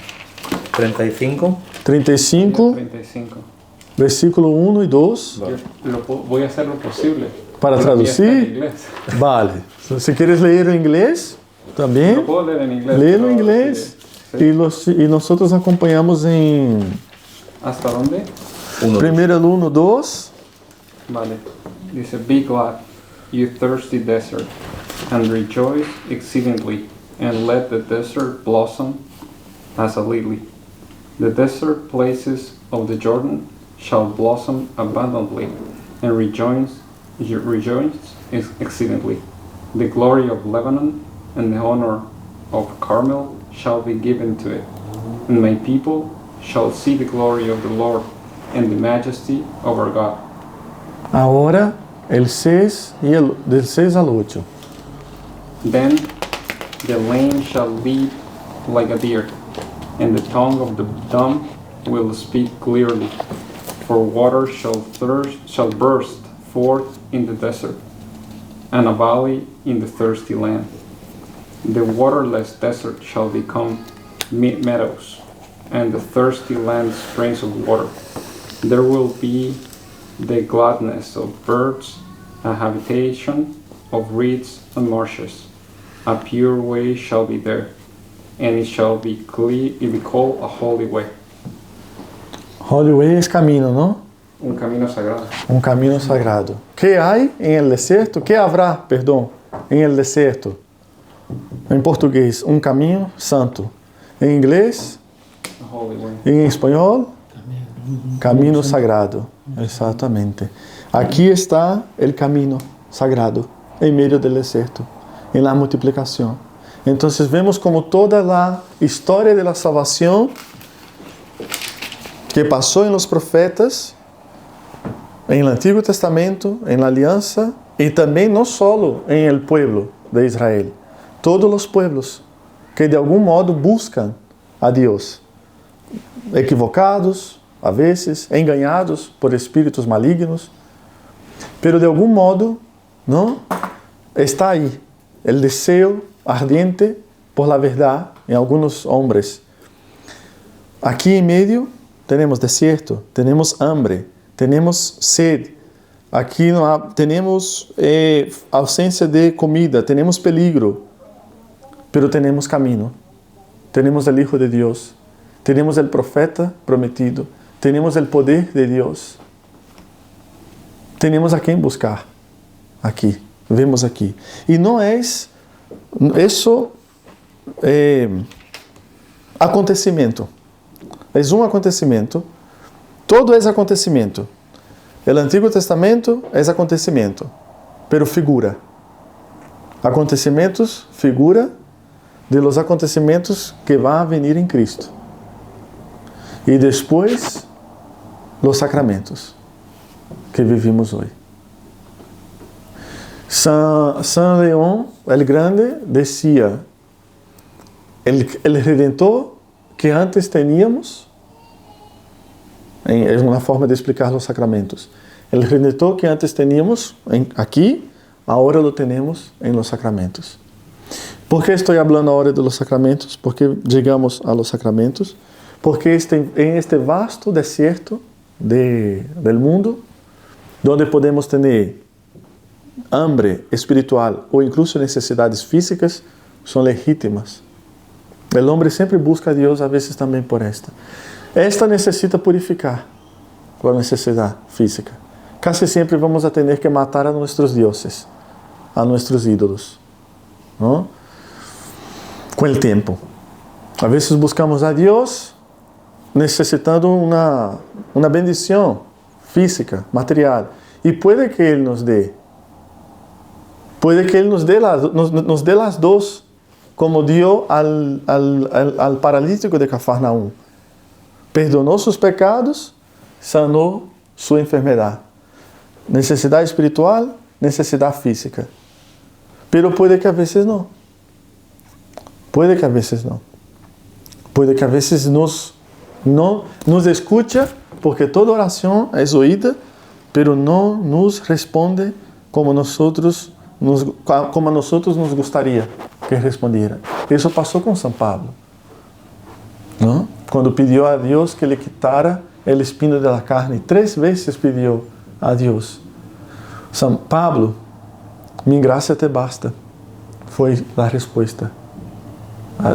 35. 35, 35. versículo 1 e 2. Voy a hacer lo posible. Para Porque está en traducir? inglés. Vale. Se quieres ler em inglês, também. Lo puedo leer en inglés. Léelo em pero inglés. sí. E nós acompanhamos em ¿Hasta dónde? 1 2. Vale. Dice, be glad, you thirsty desert, and rejoice exceedingly, and let the desert blossom as a lily. The desert places of the Jordan shall blossom abundantly, and rejoice exceedingly. The glory of Lebanon and the honor of Carmel shall be given to it, and my people shall see the glory of the Lord and the majesty of our God. Agora, del 6 al 8. Then the lame shall leap like a deer, and the tongue of the dumb will speak clearly, for water shall burst forth in the desert, and a valley in the thirsty land. The waterless desert shall become meadows, and the thirsty land springs of water. There will be the gladness of birds, a habitation of reeds and marshes. A pure way shall be there, and it shall be called a holy way. Holy way es camino, ¿no? Un camino sagrado. Un camino sagrado. ¿Qué hay en el desierto? ¿Qué habrá, perdón, en el desierto? En portugués, un camino santo. En inglés, A holy way. en español, camino sagrado. Exactamente. Aquí está el camino sagrado, en medio del desierto, en la multiplicación. Entonces vemos como toda la historia de la salvación que pasó en los profetas, en el Antiguo Testamento, en la alianza, y también no solo en el pueblo de Israel, todos los pueblos que de algún modo buscan a Dios, equivocados, a veces, engañados por espíritus malignos, pero de algún modo, ¿no? Está ahí el deseo ardiente por la verdad en algunos hombres. Aquí en medio tenemos desierto, tenemos hambre, tenemos sed. Aquí tenemos ausencia de comida, tenemos peligro, pero tenemos camino. Tenemos el Hijo de Dios, tenemos el profeta prometido, tenemos el poder de Dios. Tenemos a quem buscar aqui, vemos aqui. E não é isso acontecimento. É um acontecimento. Todo é acontecimento. O Antigo Testamento é acontecimento, pero figura. Acontecimentos, figura de los acontecimentos que vão a venir em Cristo. E depois, los sacramentos que vivimos hoje. San León el Grande decía, el Redentor que antes teníamos, é uma forma de explicar os sacramentos, el Redentor que antes teníamos aqui, agora lo tenemos en los sacramentos. ¿Por qué estoy hablando ahora de los sacramentos? Porque llegamos a los sacramentos, porque en este vasto desierto del mundo, donde podemos ter hambre espiritual ou incluso necessidades físicas, são legítimas. O homem sempre busca a Deus, a vezes também por esta. Esta necessita purificar com a necessidade física. Casi sempre vamos a ter que matar a nossos deuses, a nossos ídolos, ¿no? Com o tempo. A vezes buscamos a Deus necessitando uma bendição física, material. E puede que Ele nos dê. Puede que Ele nos dê las dos, como dio al paralítico de Cafarnaum. Perdonou seus pecados, sanou sua enfermidade. Necessidade espiritual, necessidade física. Pero puede que a veces não. Puede que a veces não. Puede que a veces não nos escucha, porque toda oração é oída, pero não nos responde como a nós nos gostaria que respondiera. Isso passou com São Pablo, não? Quando pediu a Deus que lhe quitara o espinho da carne, 3 vezes pediu a Deus. São Pablo, minha graça te basta, foi a resposta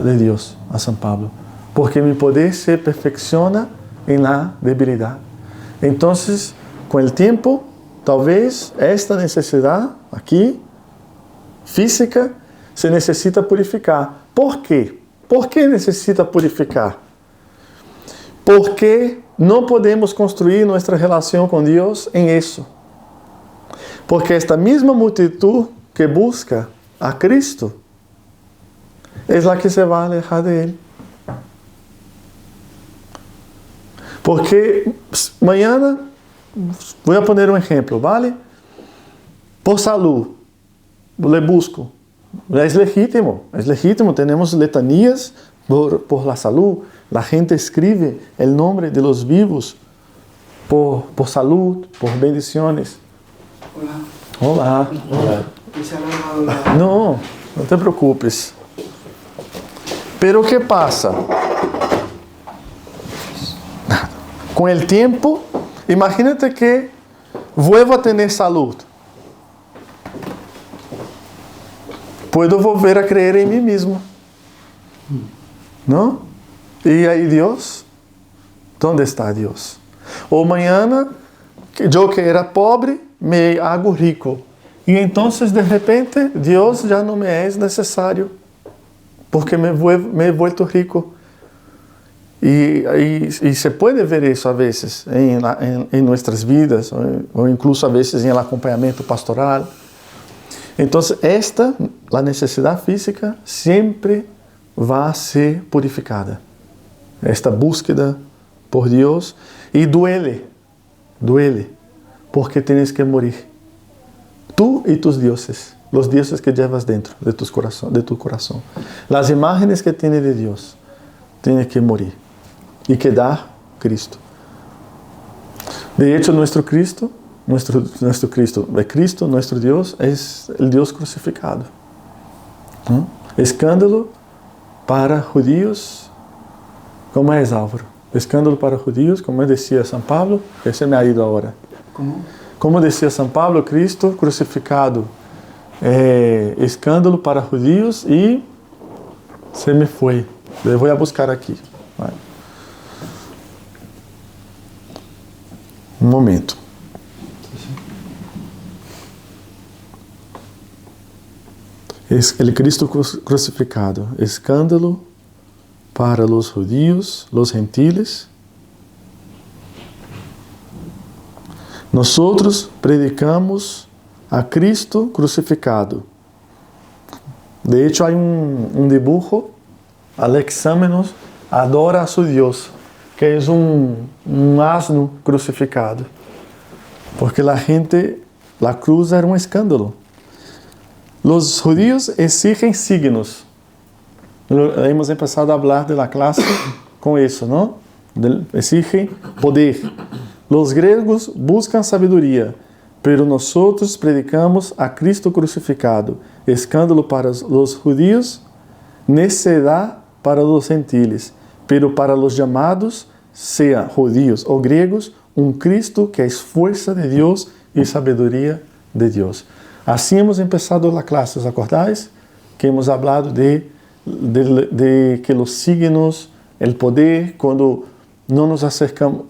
de Deus a São Pablo, porque mi poder se perfecciona em la debilidade. Então, com o tempo, talvez esta necessidade aqui, física, se necessita purificar. Por quê? Por que necessita purificar? Porque não podemos construir nossa relação com Deus em isso. Porque esta mesma multitud que busca a Cristo é a que se vai alejar de Ele. Porque mañana, vou poner um exemplo, ¿vale? Por salud, le busco. É legítimo, temos letanias por la salud. La gente escribe el nombre de los vivos por salud, por bendiciones. Hola. Hola. Y se ha alargado la... No, no te preocupes. Pero ¿qué pasa? Con el tiempo, imagínate que vuelvo a tener salud. Puedo volver a creer en mí mismo. ¿No? Y ahí Dios, ¿dónde está Dios? O mañana, yo que era pobre, me hago rico. Y entonces de repente Dios ya no me es necesario, porque me he vuelto rico. Y se puede ver eso a veces en nuestras vidas, o incluso a veces en el acompañamiento pastoral. Entonces la necesidad física siempre va a ser purificada. Esta búsqueda por Dios, y duele, porque tienes que morir. Tú y tus dioses, los dioses que llevas dentro de tu corazón. Las imágenes que tienes de Dios, tienen que morir y quedar Cristo. De hecho, nuestro Cristo, nuestro Dios, es el Dios crucificado. ¿No? Escándalo para judíos, ¿cómo es, Álvaro? Escándalo para judíos, como decía San Pablo, que se me ha ido ahora. ¿Cómo? Como decía San Pablo, Cristo crucificado, escándalo para judíos y se me fue. Le voy a buscar aquí. Vale. Un momento. Es el Cristo crucificado, escándalo para los judíos, los gentiles. Nosotros predicamos a Cristo crucificado. De hecho, hay un dibujo, Alexámenos adora a su Dios, que es un asno crucificado. Porque la cruz era un escándalo. Los judíos exigen signos. Hemos empezado a hablar de la clase con eso, ¿no? Exigen poder. Los griegos buscan sabiduría, pero nosotros predicamos a Cristo crucificado, escándalo para los judíos, necedad para los gentiles, pero para los llamados, sean judíos o griegos, un Cristo que es fuerza de Dios y sabiduría de Dios. Así hemos empezado la clase, ¿os acordáis? Que hemos hablado de que los signos, el poder, cuando no nos acercamos,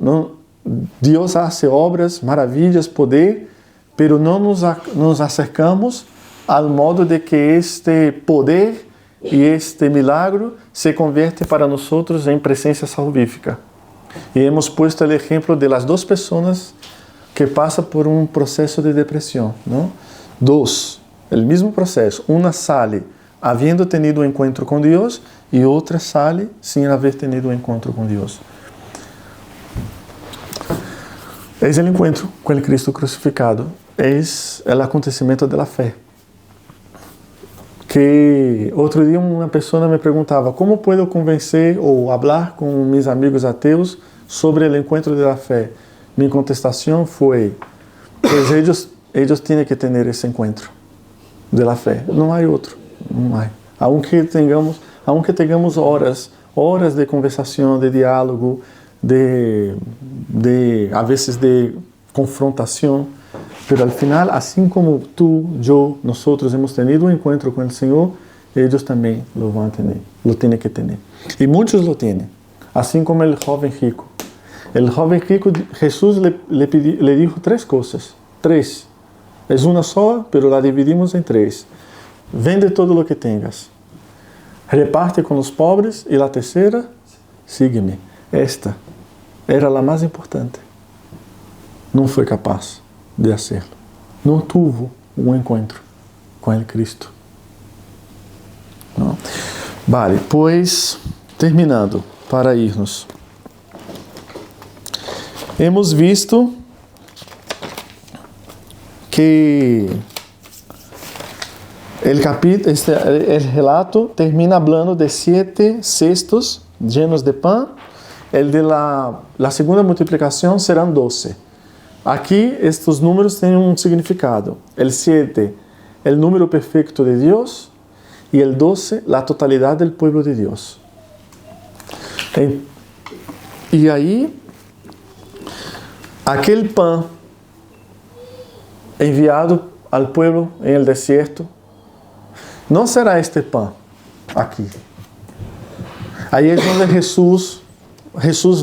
Dios hace obras, maravillas, poder, pero no nos acercamos al modo de que este poder y este milagro se convierte para nosotros en presencia salvífica. Y hemos puesto el ejemplo de las dos personas que pasan por un proceso de depresión, ¿no? Dos, el mismo proceso. Una sale habiendo tenido un encuentro con Dios y otra sale sin haber tenido un encuentro con Dios. Es el encuentro con el Cristo crucificado, es el acontecimiento de la fe. Que otro día una persona me preguntaba, ¿cómo puedo convencer o hablar con mis amigos ateos sobre el encuentro de la fe? Mi contestación fue, pues ellos tienen que tener ese encuentro de la fe. No hay otro, no hay. Aunque tengamos horas de conversación, de diálogo, a veces de confrontación, pero al final, así como tú, yo, nosotros hemos tenido un encuentro con el Señor, ellos también lo van a tener, lo tienen que tener. Y muchos lo tienen, así como el joven rico. El joven rico, Jesús le dijo tres cosas, tres. Es una sola, pero la dividimos en tres. Vende todo lo que tengas, reparte con los pobres, y la tercera, sígueme. Esta era la más importante. No fue capaz de hacerlo. No tuvo un encuentro con el Cristo. ¿No? Vale, pues terminando, para irnos. Hemos visto que el relato termina hablando de 7 cestos llenos de pan. El de la segunda multiplicación serán 12. Aquí estos números tienen un significado. El 7, el número perfecto de Dios, y el 12, la totalidad del pueblo de Dios. Y ahí, aquel pan enviado al pueblo en el desierto, no será este pan aquí. Ahí es donde Jesús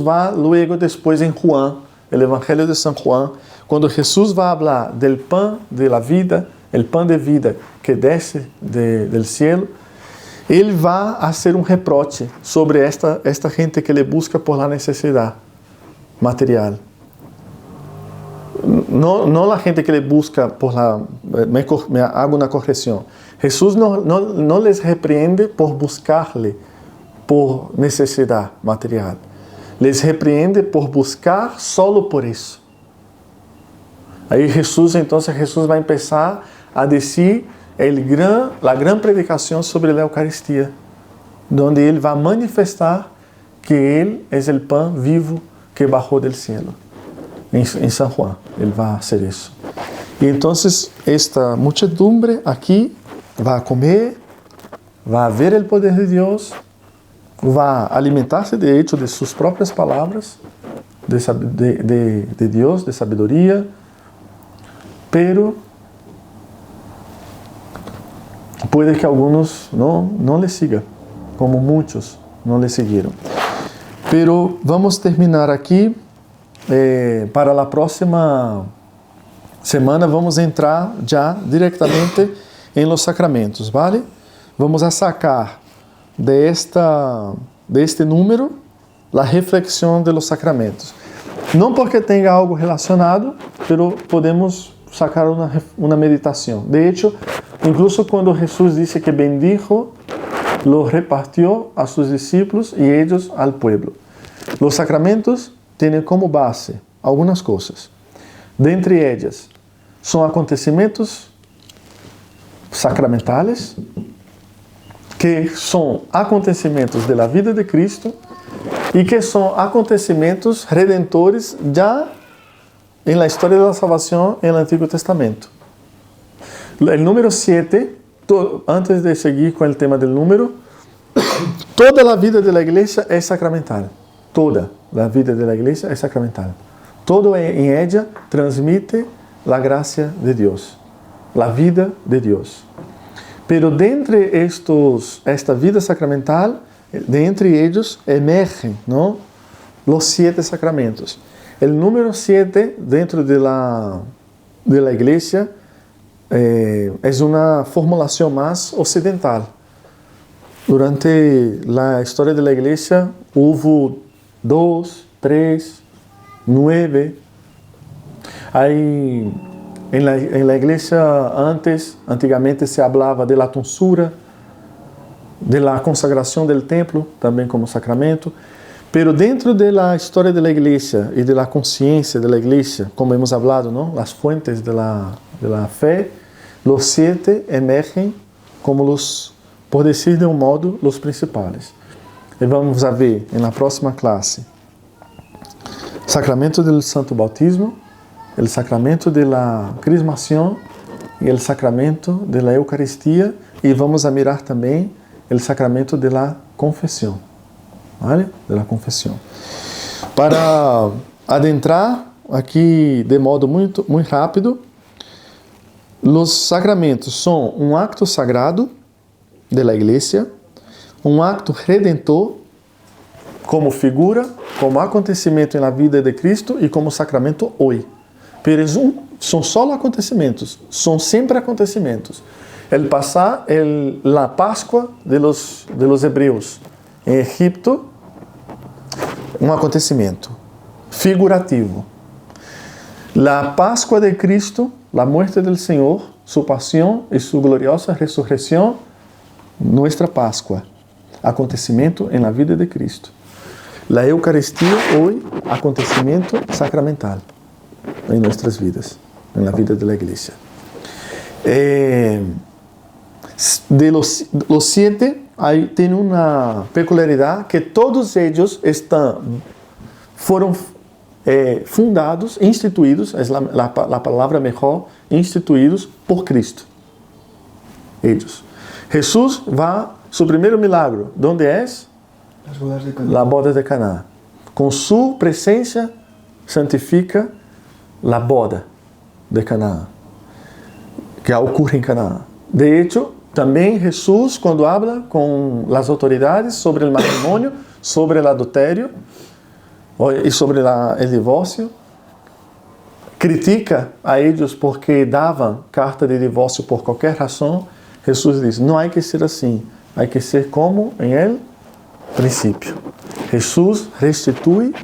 va luego después en Juan, el Evangelio de San Juan, cuando Jesús va a hablar del pan de la vida, el pan de vida que desce del cielo, Él va a hacer un reproche sobre esta gente que le busca por la necesidad material. No la gente que le busca por la... Me hago una corrección. Jesús no les reprende por buscarle por necesidad material. Les repreende por buscar solo por eso. Aí Jesús vai empezar a decir la gran predicación sobre la Eucaristía, donde Él va a manifestar que Él es el pan vivo que bajó del cielo. En San Juan, Él va a hacer eso. Y entonces esta muchedumbre aquí va a comer, va a ver el poder de Dios, va a alimentarse de hecho de sus propias palabras, de Dios, de sabiduría, pero puede que algunos no le sigan, como muchos no le siguieron. Pero vamos a terminar aquí. Para la próxima semana vamos a entrar ya directamente en los sacramentos, ¿vale? Vamos a sacar de este número la reflexión de los sacramentos. No porque tenga algo relacionado, pero podemos sacar una meditación. De hecho, incluso cuando Jesús dice que bendijo, lo repartió a sus discípulos y ellos al pueblo. Los sacramentos tienen como base algunas cosas. Dentre ellas, son acontecimientos sacramentales, que son acontecimientos de la vida de Cristo y que son acontecimientos redentores ya en la historia de la salvación en el Antiguo Testamento. El número 7, antes de seguir con el tema del número, toda la vida de la iglesia es sacramental. Toda la vida de la iglesia es sacramental. Todo en ella transmite la gracia de Dios, la vida de Dios. Pero de entre esta vida sacramental, de entre ellos emergen, ¿no?, los 7 sacramentos. El número 7 dentro de la iglesia es una formulación más occidental. Durante la historia de la iglesia hubo 2, 3, 9. Hay en la iglesia antigamente se hablaba de la tonsura, de la consagración del templo, también como sacramento. Pero dentro de la historia de la iglesia y de la conciencia de la iglesia, como hemos hablado, ¿no?, las fuentes de la fe, los 7 emergen como los, por decir de un modo, los principales. E vamos a ver en la próxima clase sacramento del santo bautismo, el sacramento de la crismación y el sacramento de la Eucaristía, y vamos a mirar también el sacramento de la confesión, ¿vale? De la confesión. Para adentrar aquí de modo muy rápido, los sacramentos son un acto sagrado de la iglesia, un acto redentor como figura, como acontecimiento en la vida de Cristo y como sacramento hoy. Pero son solo acontecimientos, son siempre acontecimientos. La Pascua de los hebreos en Egipto, un acontecimiento figurativo. La Pascua de Cristo, la muerte del Señor, su pasión y su gloriosa resurrección, nuestra Pascua, acontecimiento en la vida de Cristo. La Eucaristía hoy, acontecimiento sacramental en nuestras vidas, en la vida de la iglesia. de los 7, tem uma peculiaridade que todos eles foram fundados, instituídos, é a palavra melhor, instituídos por Cristo. Eles. Jesus vai, seu primeiro milagre, onde é? Las bodas de Caná. La boda de Caná. Com sua presença, santifica a boda de Caná, que ocorre em Caná. De hecho, também Jesus, quando habla com as autoridades sobre o matrimônio, sobre o adultério e sobre o divórcio, critica a eles porque davam carta de divórcio por qualquer razão. Jesus diz, não há que ser assim, há que ser como em el princípio. Jesus restitui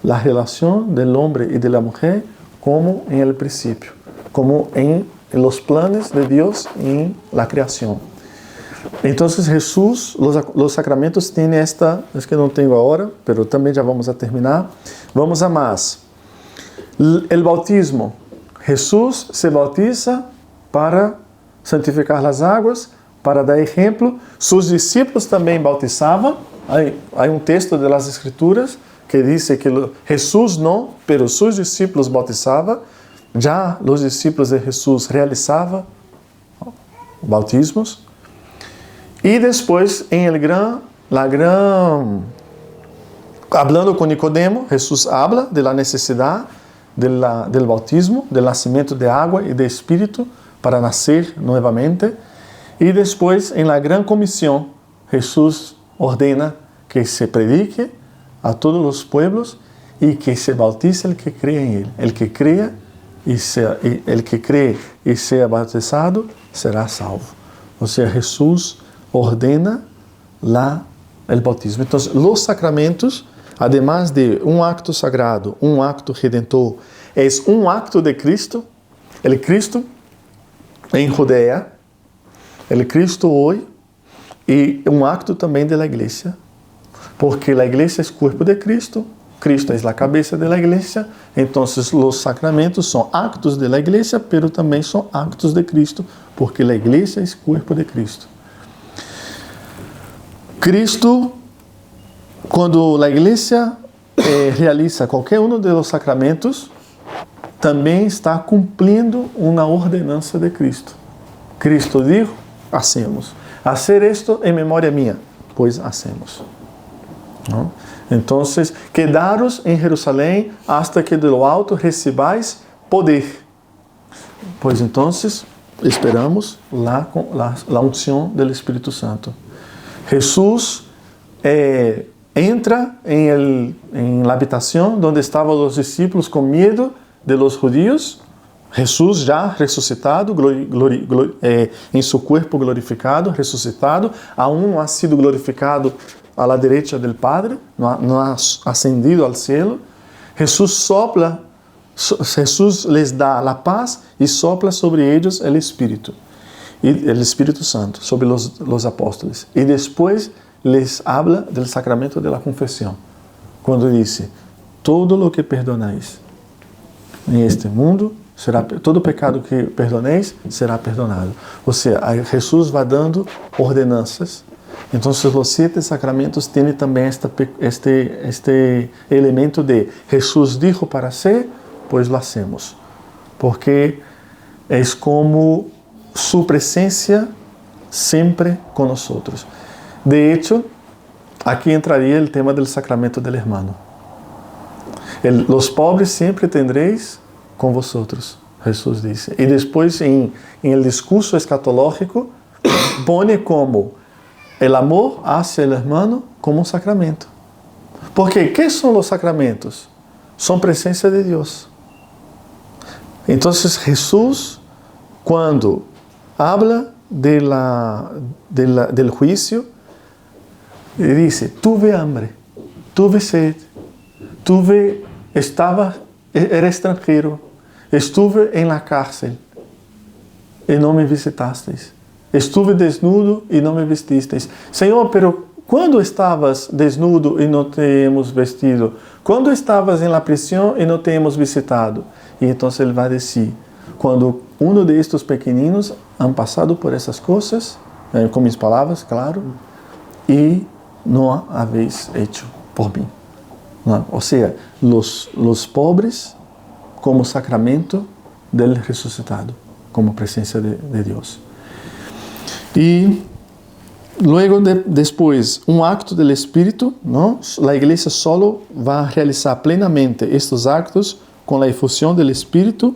a relação do homem e da mulher como em el princípio, como em los planes de Dios en la creación. Entonces Jesús, los sacramentos tienen esta, es que no tengo ahora, pero también ya vamos a terminar. Vamos a más. El bautismo. Jesús se bautiza para santificar las aguas, para dar ejemplo. Sus discípulos también bautizaban. Hay un texto de las Escrituras que dice que Jesús no, pero sus discípulos bautizaban. Já os discípulos de Jesus realizavam bautismos. E depois, hablando com Nicodemo, Jesus habla de la necessidade del bautismo, del nascimento de água e de espírito para nascer novamente. E depois, em la gran comissão, Jesus ordena que se predique a todos os pueblos e que se bautice el que cree en él. El que crea el que cree y sea bautizado será salvo. O sea, Jesús ordena el bautismo. Entonces, los sacramentos, además de un acto sagrado, un acto redentor, es un acto de Cristo, el Cristo en Judea, el Cristo hoy, y un acto también de la iglesia, porque la iglesia es cuerpo de Cristo. Cristo é a cabeça da igreja, então os sacramentos são actos da igreja, pero também são actos de Cristo, porque a igreja é o corpo de Cristo. Cristo, quando a igreja realiza qualquer um dos sacramentos, também está cumprindo uma ordenança de Cristo. Cristo dijo, hacemos. Hacer esto em memória minha, pois hacemos. ¿No? Entonces, quedaros en Jerusalén hasta que de lo alto recibáis poder. Pues entonces, esperamos la unción del Espíritu Santo. Jesús entra en la habitación donde estaban los discípulos con miedo de los judíos. Jesús ya resucitado, en su cuerpo glorificado, resucitado, aún no ha sido glorificado a la derecha del Padre, no ha ascendido al cielo. Jesús les da la paz y sopla sobre ellos el Espíritu Santo, sobre los apóstoles. Y después les habla del sacramento de la confesión, cuando dice, todo lo que perdonáis en este mundo, todo pecado que perdonéis será perdonado. O sea, Jesús va dando ordenanças. Então, os 7 sacramentos têm também este elemento de Jesus dijo para ser, pois lo hacemos. Porque é como sua presença sempre com nós. De hecho, aqui entraria o tema do sacramento del hermano. Los pobres sempre tendréis com vosotros, Jesus disse. E depois, em el discurso escatológico, pone como el amor hacia el hermano como un sacramento. Porque, ¿qué son los sacramentos? Son presencia de Dios. Entonces, Jesús, cuando habla del juicio, dice, tuve hambre, tuve sed, era extranjero, estuve en la cárcel y no me visitasteis. Estuve desnudo e não me vestisteis. Senhor, pero quando estavas desnudo e não te hemos vestido? Quando estavas em la prisão e não te hemos visitado? E então ele vai dizer, quando um de estes pequeninos han passado por essas coisas, con mis palabras, claro, y no habéis hecho por mí. ¿No? O sea, los pobres como sacramento del resucitado, como presencia de Dios. Y luego, después, un acto del Espíritu, ¿no? La Iglesia solo va a realizar plenamente estos actos con la efusión del Espíritu.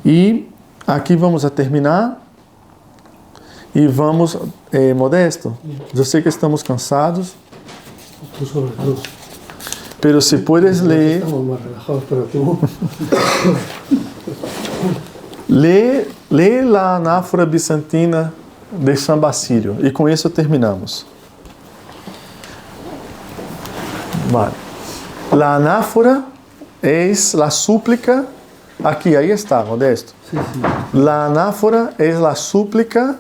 Y aquí vamos a terminar. Y vamos, Modesto, yo sé que estamos cansados. Tú sobre todo. Pero si puedes leer... Estamos más relajados, pero tú... Lee la anáfora bizantina de San Basilio y con eso terminamos. Vale. La anáfora es la súplica, aquí, ahí está, Modesto. Sí, sí. La anáfora es la súplica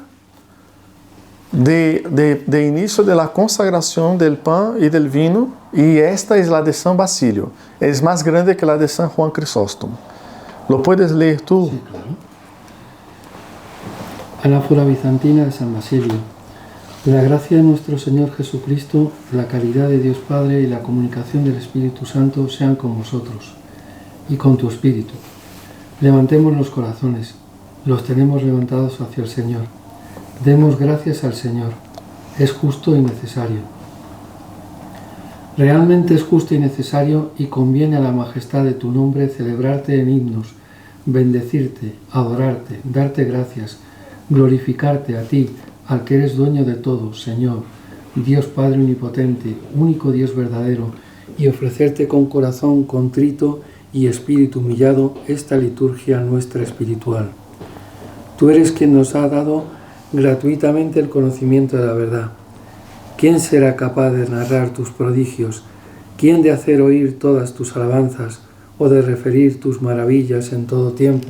de inicio de la consagración del pan y del vino, y esta es la de San Basilio. Es más grande que la de San Juan Crisóstomo. ¿Lo puedes leer tú? Sí, claro. Anáfora bizantina de San Basilio. La gracia de nuestro Señor Jesucristo, la caridad de Dios Padre y la comunicación del Espíritu Santo sean con vosotros y con tu Espíritu. Levantemos los corazones, los tenemos levantados hacia el Señor. Demos gracias al Señor. Es justo y necesario. Realmente es justo y necesario y conviene a la majestad de tu nombre celebrarte en himnos, bendecirte, adorarte, darte gracias, glorificarte a ti, al que eres dueño de todo, Señor, Dios Padre omnipotente, único Dios verdadero, y ofrecerte con corazón contrito y espíritu humillado esta liturgia nuestra espiritual. Tú eres quien nos ha dado gratuitamente el conocimiento de la verdad. ¿Quién será capaz de narrar tus prodigios? ¿Quién de hacer oír todas tus alabanzas o de referir tus maravillas en todo tiempo?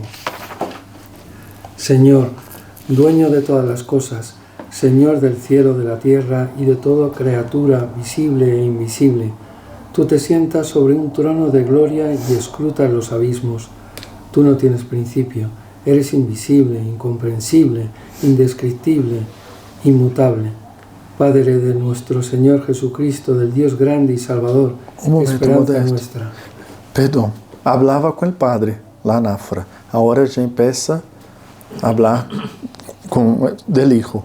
Señor, dueño de todas las cosas, Señor del cielo, de la tierra y de toda criatura visible e invisible, tú te sientas sobre un trono de gloria y escrutas los abismos. Tú no tienes principio, eres invisible, incomprensible, indescriptible, inmutable. Padre de nuestro Señor Jesucristo, del Dios grande y Salvador, esperanza nuestra. Perdón, hablaba con el Padre, la anáfora. Ahora ya empieza a hablar del Hijo.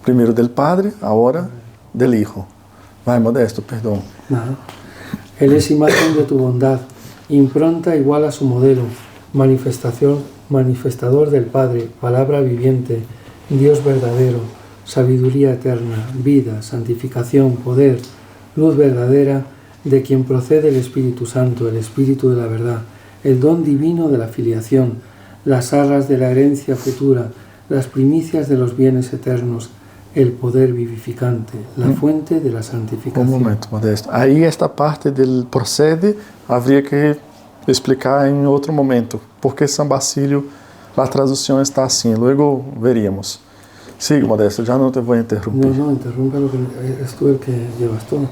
Primero del Padre, ahora del Hijo. Vai, Modesto, perdón. Nada. Él es imagen de tu bondad, impronta igual a su modelo, manifestador del Padre, palabra viviente, Dios verdadero, sabiduría eterna, vida, santificación, poder, luz verdadera, de quien procede el Espíritu Santo, el Espíritu de la verdad, el don divino de la filiación, las arras de la herencia futura, las primicias de los bienes eternos, el poder vivificante, la fuente de la santificación. Un momento, Modesto. Ahí esta parte del procede habría que explicar en otro momento, porque San Basilio, la traducción está así, luego veríamos. Sigue, Modesto, ya no te voy a interrumpir. No, interrumpa lo que es tú el que llevas todo.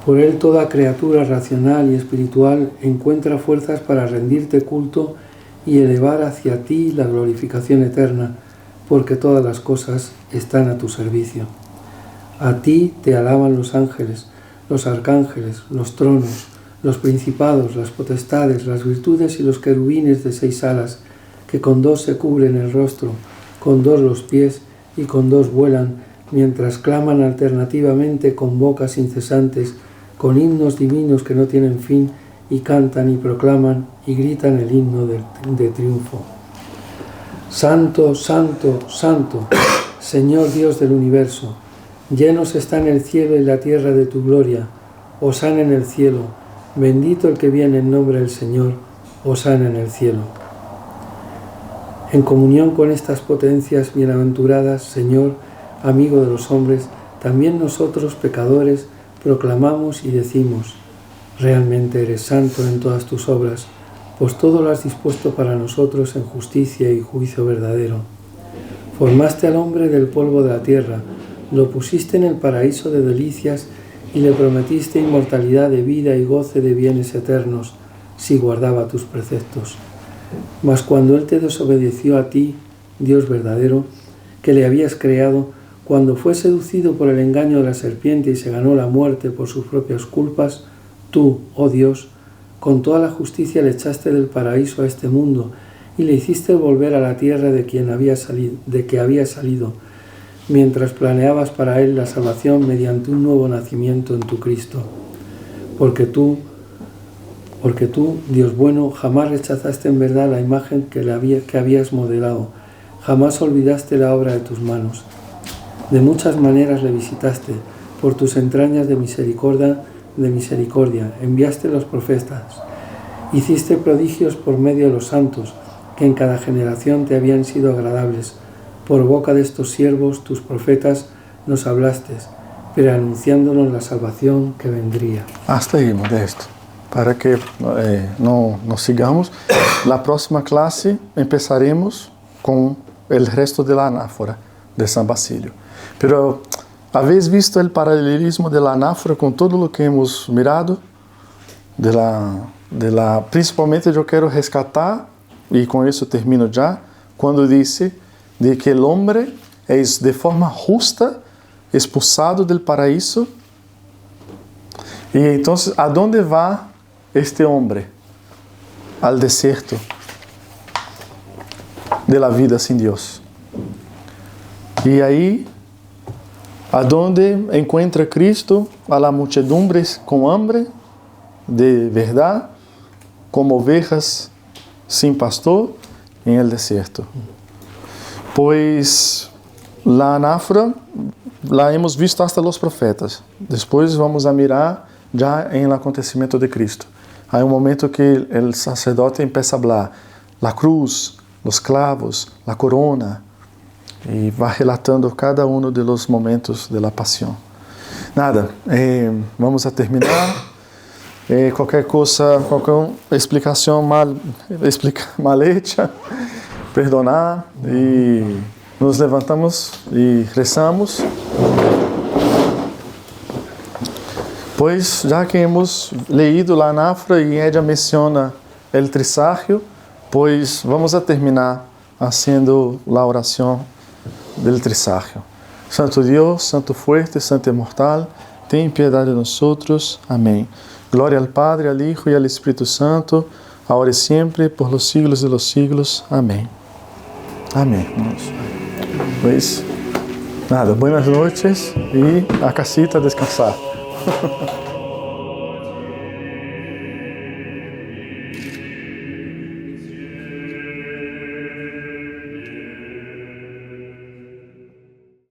Por él toda criatura racional y espiritual encuentra fuerzas para rendirte culto y elevar hacia ti la glorificación eterna, porque todas las cosas están a tu servicio. A ti te alaban los ángeles, los arcángeles, los tronos, los principados, las potestades, las virtudes y los querubines de 6 alas, que con 2 se cubren el rostro, con 2 los pies y con 2 vuelan, mientras claman alternativamente con bocas incesantes, con himnos divinos que no tienen fin, y cantan y proclaman y gritan el himno de triunfo. Santo, santo, santo, Señor Dios del universo, llenos están el cielo y la tierra de tu gloria. Hosana en el cielo, bendito el que viene en nombre del Señor, hosana en el cielo. En comunión con estas potencias bienaventuradas, Señor, amigo de los hombres, también nosotros, pecadores, proclamamos y decimos: realmente eres santo en todas tus obras, pues todo lo has dispuesto para nosotros en justicia y juicio verdadero. Formaste al hombre del polvo de la tierra, lo pusiste en el paraíso de delicias y le prometiste inmortalidad de vida y goce de bienes eternos, si guardaba tus preceptos. Mas cuando él te desobedeció a ti, Dios verdadero, que le habías creado, cuando fue seducido por el engaño de la serpiente y se ganó la muerte por sus propias culpas, tú, oh Dios, con toda la justicia le echaste del paraíso a este mundo y le hiciste volver a la tierra de que había salido, mientras planeabas para él la salvación mediante un nuevo nacimiento en tu Cristo. Porque tú, Dios bueno, jamás rechazaste en verdad la imagen que habías modelado, jamás olvidaste la obra de tus manos. De muchas maneras le visitaste, por tus entrañas de misericordia, enviaste los profetas, hiciste prodigios por medio de los santos, que en cada generación te habían sido agradables. Por boca de estos siervos, tus profetas, nos hablaste, pero anunciándonos la salvación que vendría. Hasta aí, Modesto. Para que não sigamos, na próxima classe empezaremos com o resto da anáfora de San Basilio. Pero, ¿habéis visto el paralelismo de la anáfora con todo lo que hemos mirado? Principalmente eu quero rescatar, e com isso termino já, quando disse de que el hombre es de forma justa expulsado del paraíso. Y entonces, ¿a dónde va este hombre? Al desierto de la vida sin Dios. Y ahí, ¿a dónde encuentra Cristo? A las muchedumbres con hambre de verdad, como ovejas sin pastor en el desierto. Pois la anáfora la hemos visto hasta los profetas. Depois vamos a mirar já em el acontecimento de Cristo. Há momento que o sacerdote empieza a falar la cruz, los clavos, la corona, e vai relatando cada de los momentos de la pasión. Nada, vamos a terminar. Qualquer coisa, qualquer explicação mal hecha, perdonar, e nos levantamos e rezamos. Pois, já que hemos leído a anáfora e ella menciona o trisagio, pois vamos a terminar haciendo a oração do trisagio. Santo Deus, Santo fuerte, Santo inmortal, ten piedade de nós. Amém. Glória ao Padre, ao Hijo e ao Espírito Santo, ahora e sempre, por los siglos de los siglos. Amém. Amém. Pois, nada, buenas noches e a casita a descansar.